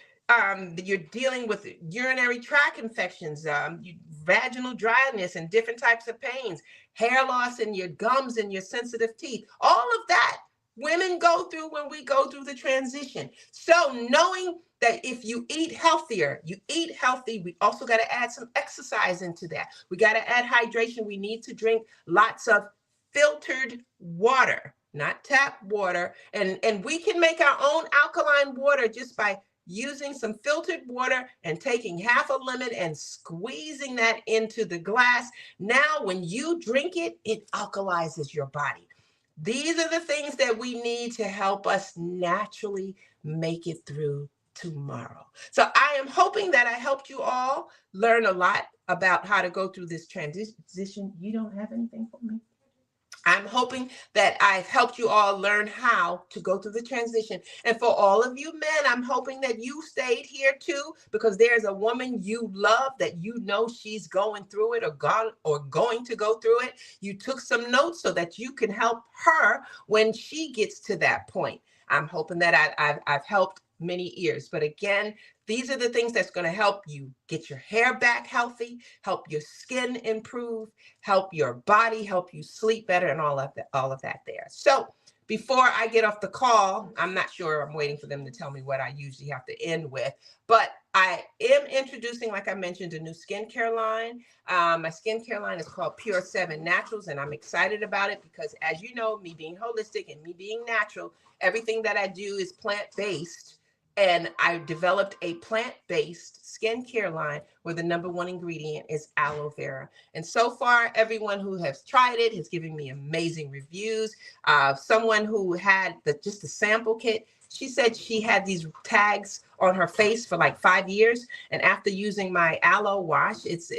You're dealing with urinary tract infections, vaginal dryness and different types of pains, hair loss in your gums and your sensitive teeth. All of that women go through when we go through the transition. So knowing that if you eat healthier, you eat healthy, we also got to add some exercise into that. We got to add hydration. We need to drink lots of filtered water, not tap water. And we can make our own alkaline water just by using some filtered water and taking half a lemon and squeezing that into the glass. Now, when you drink it, it alkalizes your body. These are the things that we need to help us naturally make it through tomorrow. So I am hoping that I helped you all learn a lot about how to go through this transition. You don't have anything for me? I'm hoping that I've helped you all learn how to go through the transition. And for all of you men, I'm hoping that you stayed here too, because there's a woman you love that you know she's going through it or going to go through it. You took some notes so that you can help her when she gets to that point. I'm hoping that I've helped many ears. But again, these are the things that's going to help you get your hair back healthy, help your skin improve, help your body, help you sleep better, and all of that there. So before I get off the call, I'm not sure, I'm waiting for them to tell me what I usually have to end with, but I am introducing, like I mentioned, a new skincare line. My skincare line is called Pure 7 Naturals, and I'm excited about it because, as you know, me being holistic and me being natural, everything that I do is plant-based. And I developed a plant-based skincare line where the #1 ingredient is aloe vera. And so far, everyone who has tried it has given me amazing reviews. Someone who had just a sample kit, she said she had these tags on her face for like 5 years, and after using my aloe wash, it's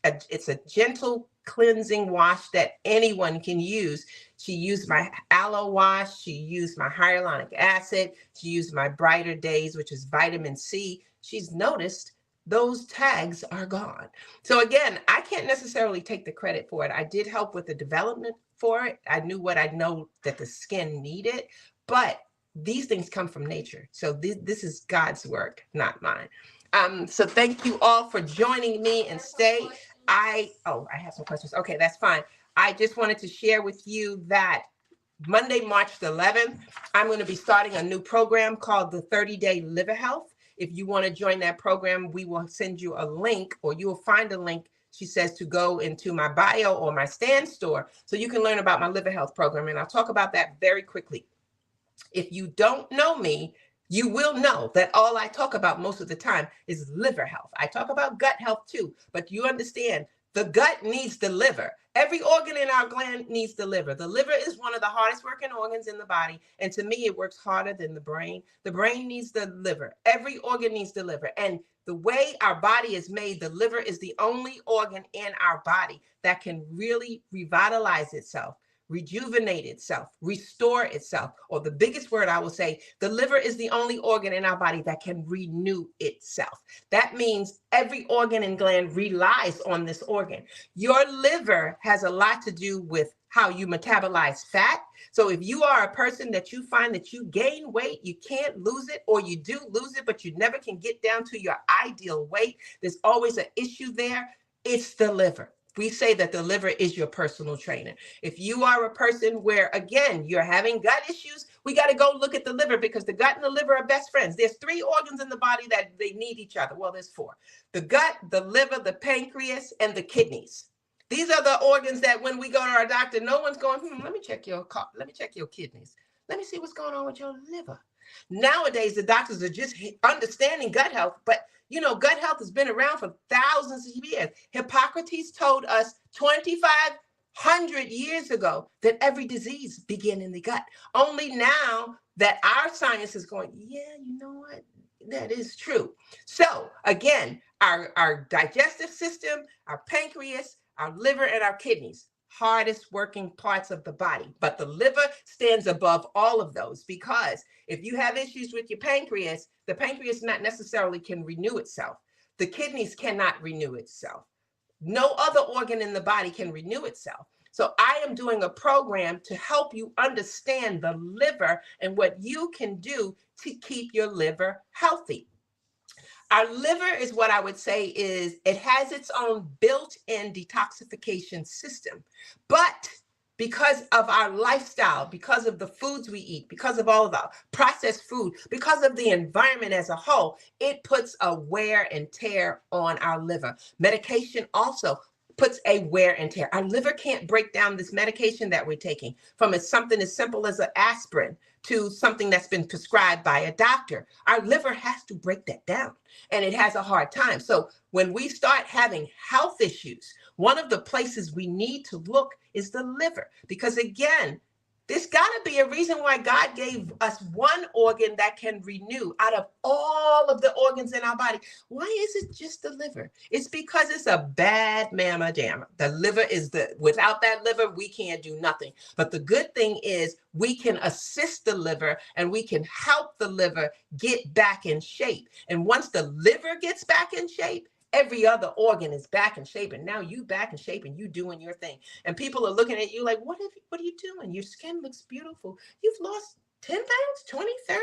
a gentle cleansing wash that anyone can use. She used my aloe wash, she used my hyaluronic acid, she used my Brighter Days, which is vitamin C. She's noticed those tags are gone. So again, I can't necessarily take the credit for it. I did help with the development for it. I knew what I know that the skin needed, but these things come from nature. So this is God's work, not mine. So thank you all for joining me and stay. I have some questions. Okay, that's fine. I just wanted to share with you that Monday, March the 11th, I'm going to be starting a new program called the 30-Day Liver Health. If you want to join that program, we will send you a link, or you will find a link, she says, to go into my bio or my stand store so you can learn about my liver health program. And I'll talk about that very quickly. If you don't know me, you will know that all I talk about most of the time is liver health. I talk about gut health too, but you understand the gut needs the liver. Every organ in our gland needs the liver. The liver is one of the hardest working organs in the body. And to me, it works harder than the brain. The brain needs the liver. Every organ needs the liver. And the way our body is made, the liver is the only organ in our body that can really revitalize itself, rejuvenate itself, restore itself. Or the biggest word I will say, the liver is the only organ in our body that can renew itself. That means every organ and gland relies on this organ. Your liver has a lot to do with how you metabolize fat. So if you are a person that you find that you gain weight, you can't lose it, or you do lose it, but you never can get down to your ideal weight, there's always an issue there. It's the liver. We say that the liver is your personal trainer. If you are a person where, again, you're having gut issues, we got to go look at the liver, because the gut and the liver are best friends. There's 3 organs in the body that they need each other. Well, there's 4. The gut, the liver, the pancreas, and the kidneys. These are the organs that when we go to our doctor, no one's going, let me check your kidneys. Let me see what's going on with your liver. Nowadays, the doctors are just understanding gut health, but you know, gut health has been around for thousands of years. Hippocrates told us 2,500 years ago that every disease began in the gut. Only now that our science is going, yeah, you know what? That is true. So again, our digestive system, our pancreas, our liver, and our kidneys, hardest working parts of the body. But the liver stands above all of those, because if you have issues with your pancreas, the pancreas not necessarily can renew itself. The kidneys cannot renew itself. No other organ in the body can renew itself. So I am doing a program to help you understand the liver and what you can do to keep your liver healthy. Our liver is what I would say is, it has its own built-in detoxification system. But because of our lifestyle, because of the foods we eat, because of all of the processed food, because of the environment as a whole, it puts a wear and tear on our liver. Medication also puts a wear and tear. Our liver can't break down this medication that we're taking, from something as simple as an aspirin to something that's been prescribed by a doctor. Our liver has to break that down, and it has a hard time. So when we start having health issues, one of the places we need to look is the liver, because again, there's got to be a reason why God gave us one organ that can renew out of all of the organs in our body. Why is it just the liver? It's because it's a bad mamma jamma. The liver is without that liver, we can't do nothing. But the good thing is we can assist the liver, and we can help the liver get back in shape. And once the liver gets back in shape, every other organ is back in shape, and now you back in shape and you doing your thing. And people are looking at you like, what are you doing? Your skin looks beautiful. You've lost 10 pounds, 20, 30.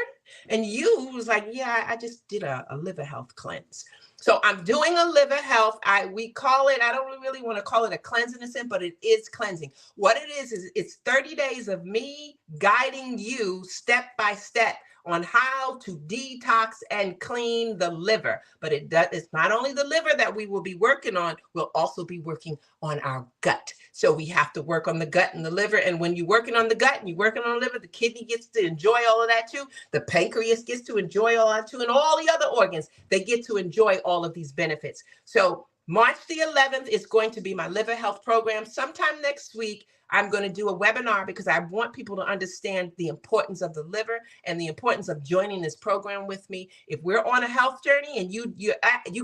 And you was like, yeah, I just did a liver health cleanse. So I'm doing a liver health. We call it, I don't really want to call it a cleansing in a sense, but it is cleansing. What it is it's 30 days of me guiding you step by step on how to detox and clean the liver. But it's not only the liver that we will be working on, we'll also be working on our gut. So we have to work on the gut and the liver. And when you're working on the gut and you're working on the liver, the kidney gets to enjoy all of that too. The pancreas gets to enjoy all that too. And all the other organs, they get to enjoy all of these benefits. So March the 11th is going to be my liver health program. Sometime next week, I'm going to do a webinar because I want people to understand the importance of the liver and the importance of joining this program with me. If we're on a health journey and you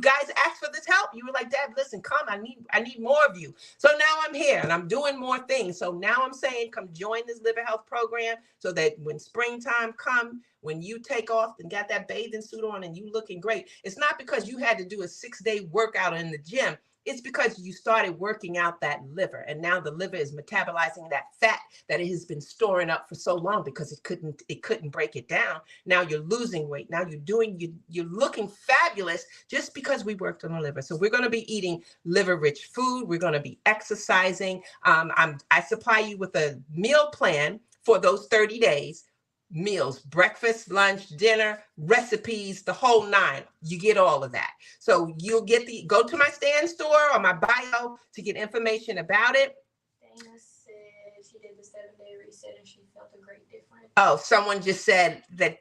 guys asked for this help, you were like, Dad, listen, come, I need more of you. So now I'm here and I'm doing more things. So now I'm saying, come join this liver health program so that when springtime comes, when you take off and got that bathing suit on and you looking great, it's not because you had to do a 6-day workout in the gym. It's because you started working out that liver, and now the liver is metabolizing that fat that it has been storing up for so long because it couldn't break it down. Now you're losing weight. Now you're looking fabulous just because we worked on the liver. So we're going to be eating liver-rich food. We're going to be exercising. I supply you with a meal plan for those 30 days. Meals, breakfast, lunch, dinner, recipes, the whole 9. You get all of that. So you'll get go to my stand store or my bio to get information about it. Dana said she did the 7-day reset and she felt a great difference. Oh, someone just said that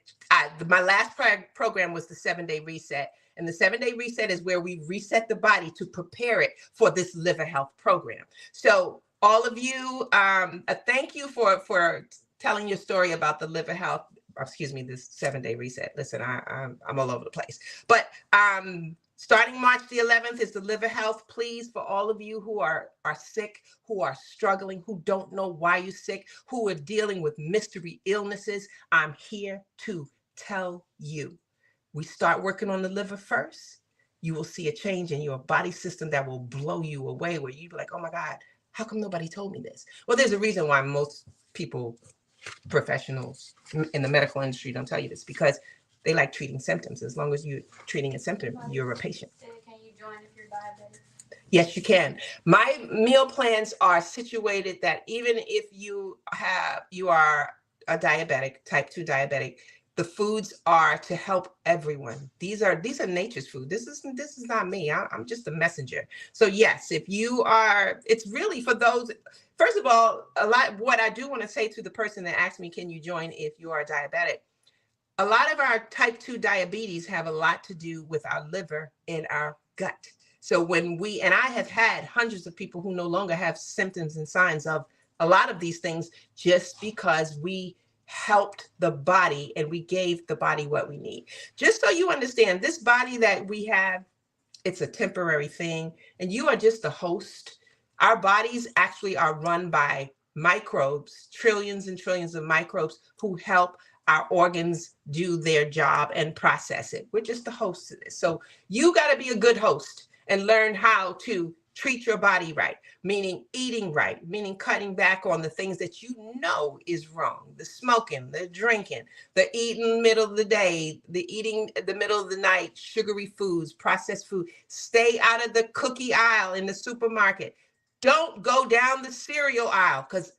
my last program was the 7-day reset. And the 7-day reset is where we reset the body to prepare it for this liver health program. So all of you, thank you for telling your story about the liver health, this 7-day reset. Listen, I'm all over the place. But starting March the 11th is the liver health. Please, for all of you who are sick, who are struggling, who don't know why you're sick, who are dealing with mystery illnesses, I'm here to tell you. We start working on the liver first. You will see a change in your body system that will blow you away, where you'll be like, oh my God, how come nobody told me this? Well, there's a reason why most people, professionals in the medical industry, don't tell you this, because they like treating symptoms. As long as you're treating a symptom, you're a patient. Can you join if you're diabetic? Yes, you can. My meal plans are situated that even if you are a diabetic, type 2 diabetic, the foods are to help everyone. These are nature's food. This is not me. I'm just a messenger. So yes, if you are, it's really for those. First of all, what I do want to say to the person that asked me, can you join if you are diabetic? A lot of our type 2 diabetes have a lot to do with our liver and our gut. So and I have had hundreds of people who no longer have symptoms and signs of a lot of these things just because we helped the body and we gave the body what we need. Just so you understand, this body that we have, it's a temporary thing, and you are just the host. Our bodies actually are run by microbes, trillions and trillions of microbes who help our organs do their job and process it. We're just the hosts of this. So you got to be a good host and learn how to treat your body right, meaning eating right, meaning cutting back on the things that you know is wrong, the smoking, the drinking, the eating middle of the day, the eating the middle of the night, sugary foods, processed food. Stay out of the cookie aisle in the supermarket. Don't go down the cereal aisle, because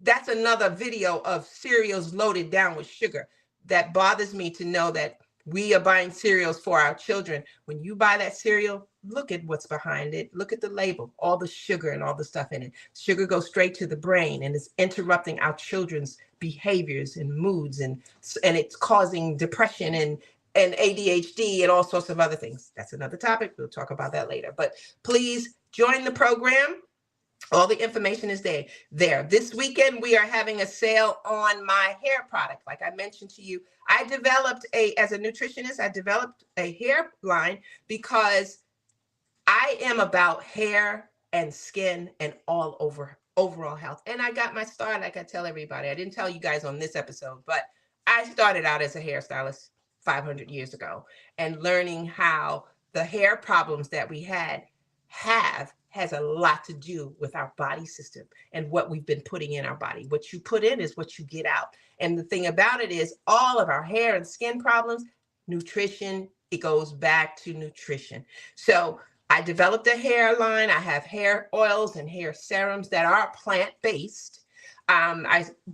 that's another video of cereals loaded down with sugar. That bothers me to know that we are buying cereals for our children. When you buy that cereal, look at what's behind it. Look at the label, all the sugar and all the stuff in it. Sugar goes straight to the brain and is interrupting our children's behaviors and moods, and it's causing depression and ADHD and all sorts of other things. That's another topic. We'll talk about that later. But please join the program. All the information is there. This weekend, we are having a sale on my hair product. Like I mentioned to you, as a nutritionist, I developed a hair line because I am about hair and skin and overall health. And I got my start, like I tell everybody. I didn't tell you guys on this episode, but I started out as a hairstylist 500 years ago, and learning how the hair problems that we has a lot to do with our body system and what we've been putting in our body. What you put in is what you get out. And the thing about it is, all of our hair and skin problems, nutrition, it goes back to nutrition. So I developed a hair line. I have hair oils and hair serums that are plant-based.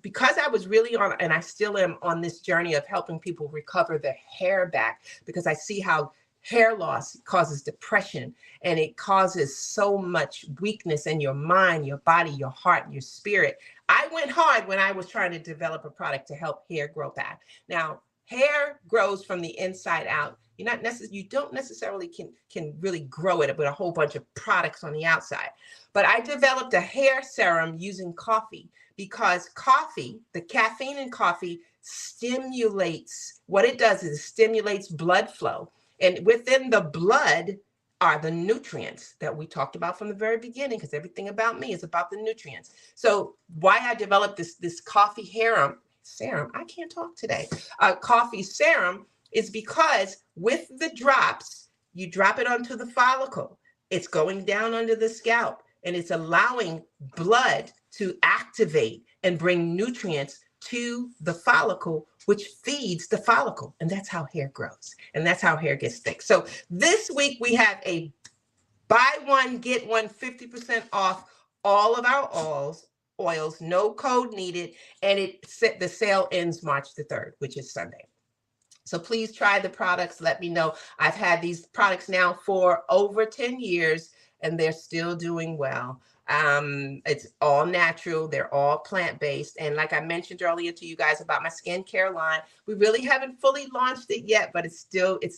Because I was really on, and I still am on this journey of helping people recover their hair back, because I see how hair loss causes depression, and it causes so much weakness in your mind, your body, your heart, and your spirit. I went hard when I was trying to develop a product to help hair grow back. Now, hair grows from the inside out. You don't necessarily can really grow it with a whole bunch of products on the outside. But I developed a hair serum using coffee, because coffee, the caffeine in coffee, stimulates, what it does is it stimulates blood flow. And within the blood are the nutrients that we talked about from the very beginning, because everything about me is about the nutrients. So why I developed this coffee serum, I can't talk today, coffee serum, is because with the drops, you drop it onto the follicle. It's going down under the scalp, and it's allowing blood to activate and bring nutrients to the follicle, which feeds the follicle. And that's how hair grows. And that's how hair gets thick. So this week we have a buy one, get one 50% off all of our oils, no code needed. And the sale ends March the 3rd, which is Sunday. So please try the products. Let me know. I've had these products now for over 10 years, and they're still doing well. It's all natural. They're all plant-based. And like I mentioned earlier to you guys about my skincare line, we really haven't fully launched it yet, but it's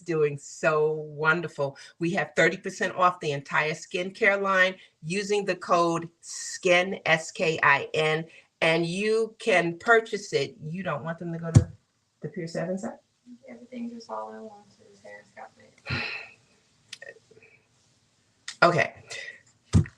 doing so wonderful. We have 30% off the entire skincare line using the code SKIN, SKIN, and you can purchase it. You don't want them to go to the Pure 7 site? Everything just all in one, so it's Hair and Scalp Specialist. Okay.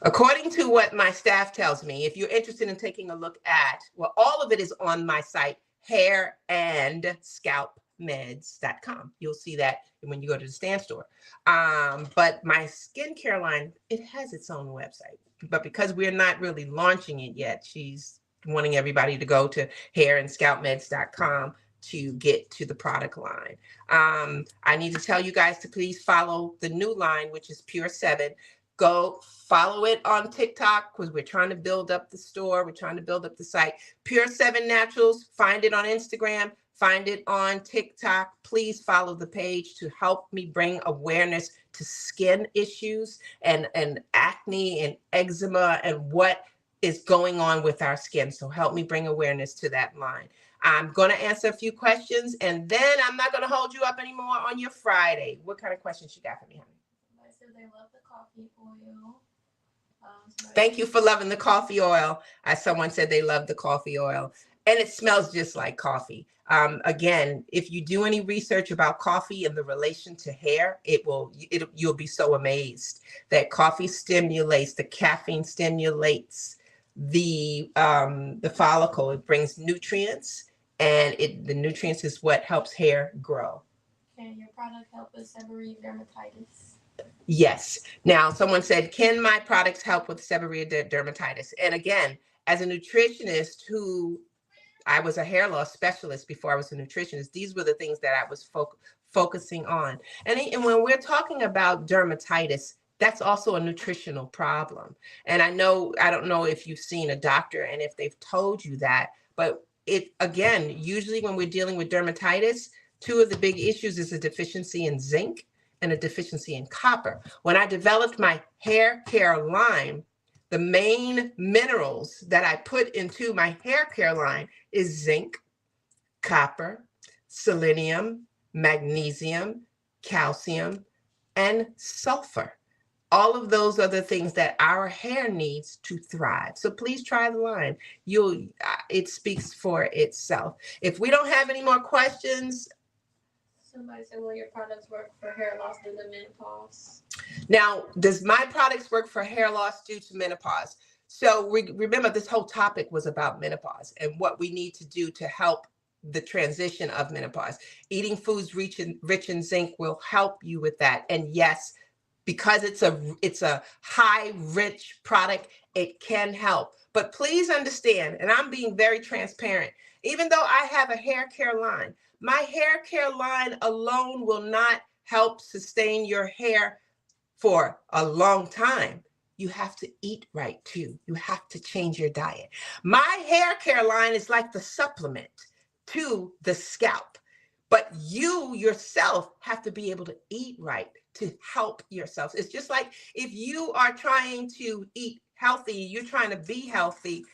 According to what my staff tells me, if you're interested in taking a look at, well, all of it is on my site, hairandscalpmeds.com. You'll see that when you go to the stand store. But my skincare line, it has its own website. But because we're not really launching it yet, she's wanting everybody to go to hairandscalpmeds.com to get to the product line. I need to tell you guys to please follow the new line, which is Pure 7. Go follow it on TikTok, because we're trying to build up the store. We're trying to build up the site. Pure 7 Naturals. Find it on Instagram. Find it on TikTok. Please follow the page to help me bring awareness to skin issues and acne and eczema and what is going on with our skin. So help me bring awareness to that line. I'm going to answer a few questions, and then I'm not going to hold you up anymore on your Friday. What kind of questions you got for me, honey? Somebody said they love the coffee oil. Thank you for loving the coffee oil. Someone said they love the coffee oil, and it smells just like coffee. Again, if you do any research about coffee and the relation to hair, you'll be so amazed that coffee stimulates, the caffeine stimulates the follicle. It brings nutrients, and the nutrients is what helps hair grow. Can your product help with seborrheic dermatitis? Yes. Now, someone said, can my products help with seborrheic dermatitis? And again, as a nutritionist I was a hair loss specialist before I was a nutritionist, these were the things that I was focusing on. And when we're talking about dermatitis, that's also a nutritional problem. And I don't know if you've seen a doctor and if they've told you that, but usually when we're dealing with dermatitis, two of the big issues is a deficiency in zinc and a deficiency in copper. When I developed my hair care line, the main minerals that I put into my hair care line is zinc, copper, selenium, magnesium, calcium, and sulfur. All of those are the things that our hair needs to thrive. So please try the line. It speaks for itself. If we don't have any more questions. Somebody said, will your products work for hair loss due to menopause? Now, does my products work for hair loss due to menopause? So remember, this whole topic was about menopause and what we need to do to help the transition of menopause. Eating foods rich in zinc will help you with that. And yes, because it's a high rich product, it can help. But please understand, and I'm being very transparent, even though I have a hair care line, my hair care line alone will not help sustain your hair for a long time. you have to eat right too. You have to change your diet. My hair care line is like the supplement to the scalp, but you yourself have to be able to eat right to help yourself. It's just like if you are trying to eat healthy, you're trying to be healthy.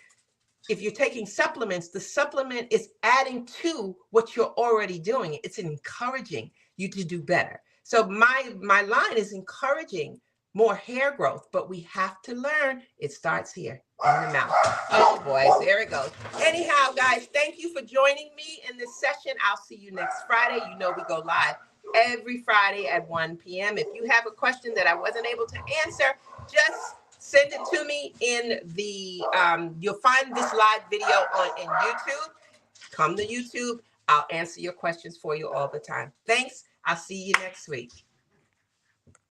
If you're taking supplements, the supplement is adding to what you're already doing. It's encouraging you to do better. So my line is encouraging more hair growth, but we have to learn. It starts here in the mouth. Oh boy, there it goes. Anyhow, guys, thank you for joining me in this session. I'll see you next Friday. You know we go live every Friday at 1 p.m. If you have a question that I wasn't able to answer, just send it to me in the, you'll find this live video in YouTube. Come to YouTube. I'll answer your questions for you all the time. Thanks. I'll see you next week.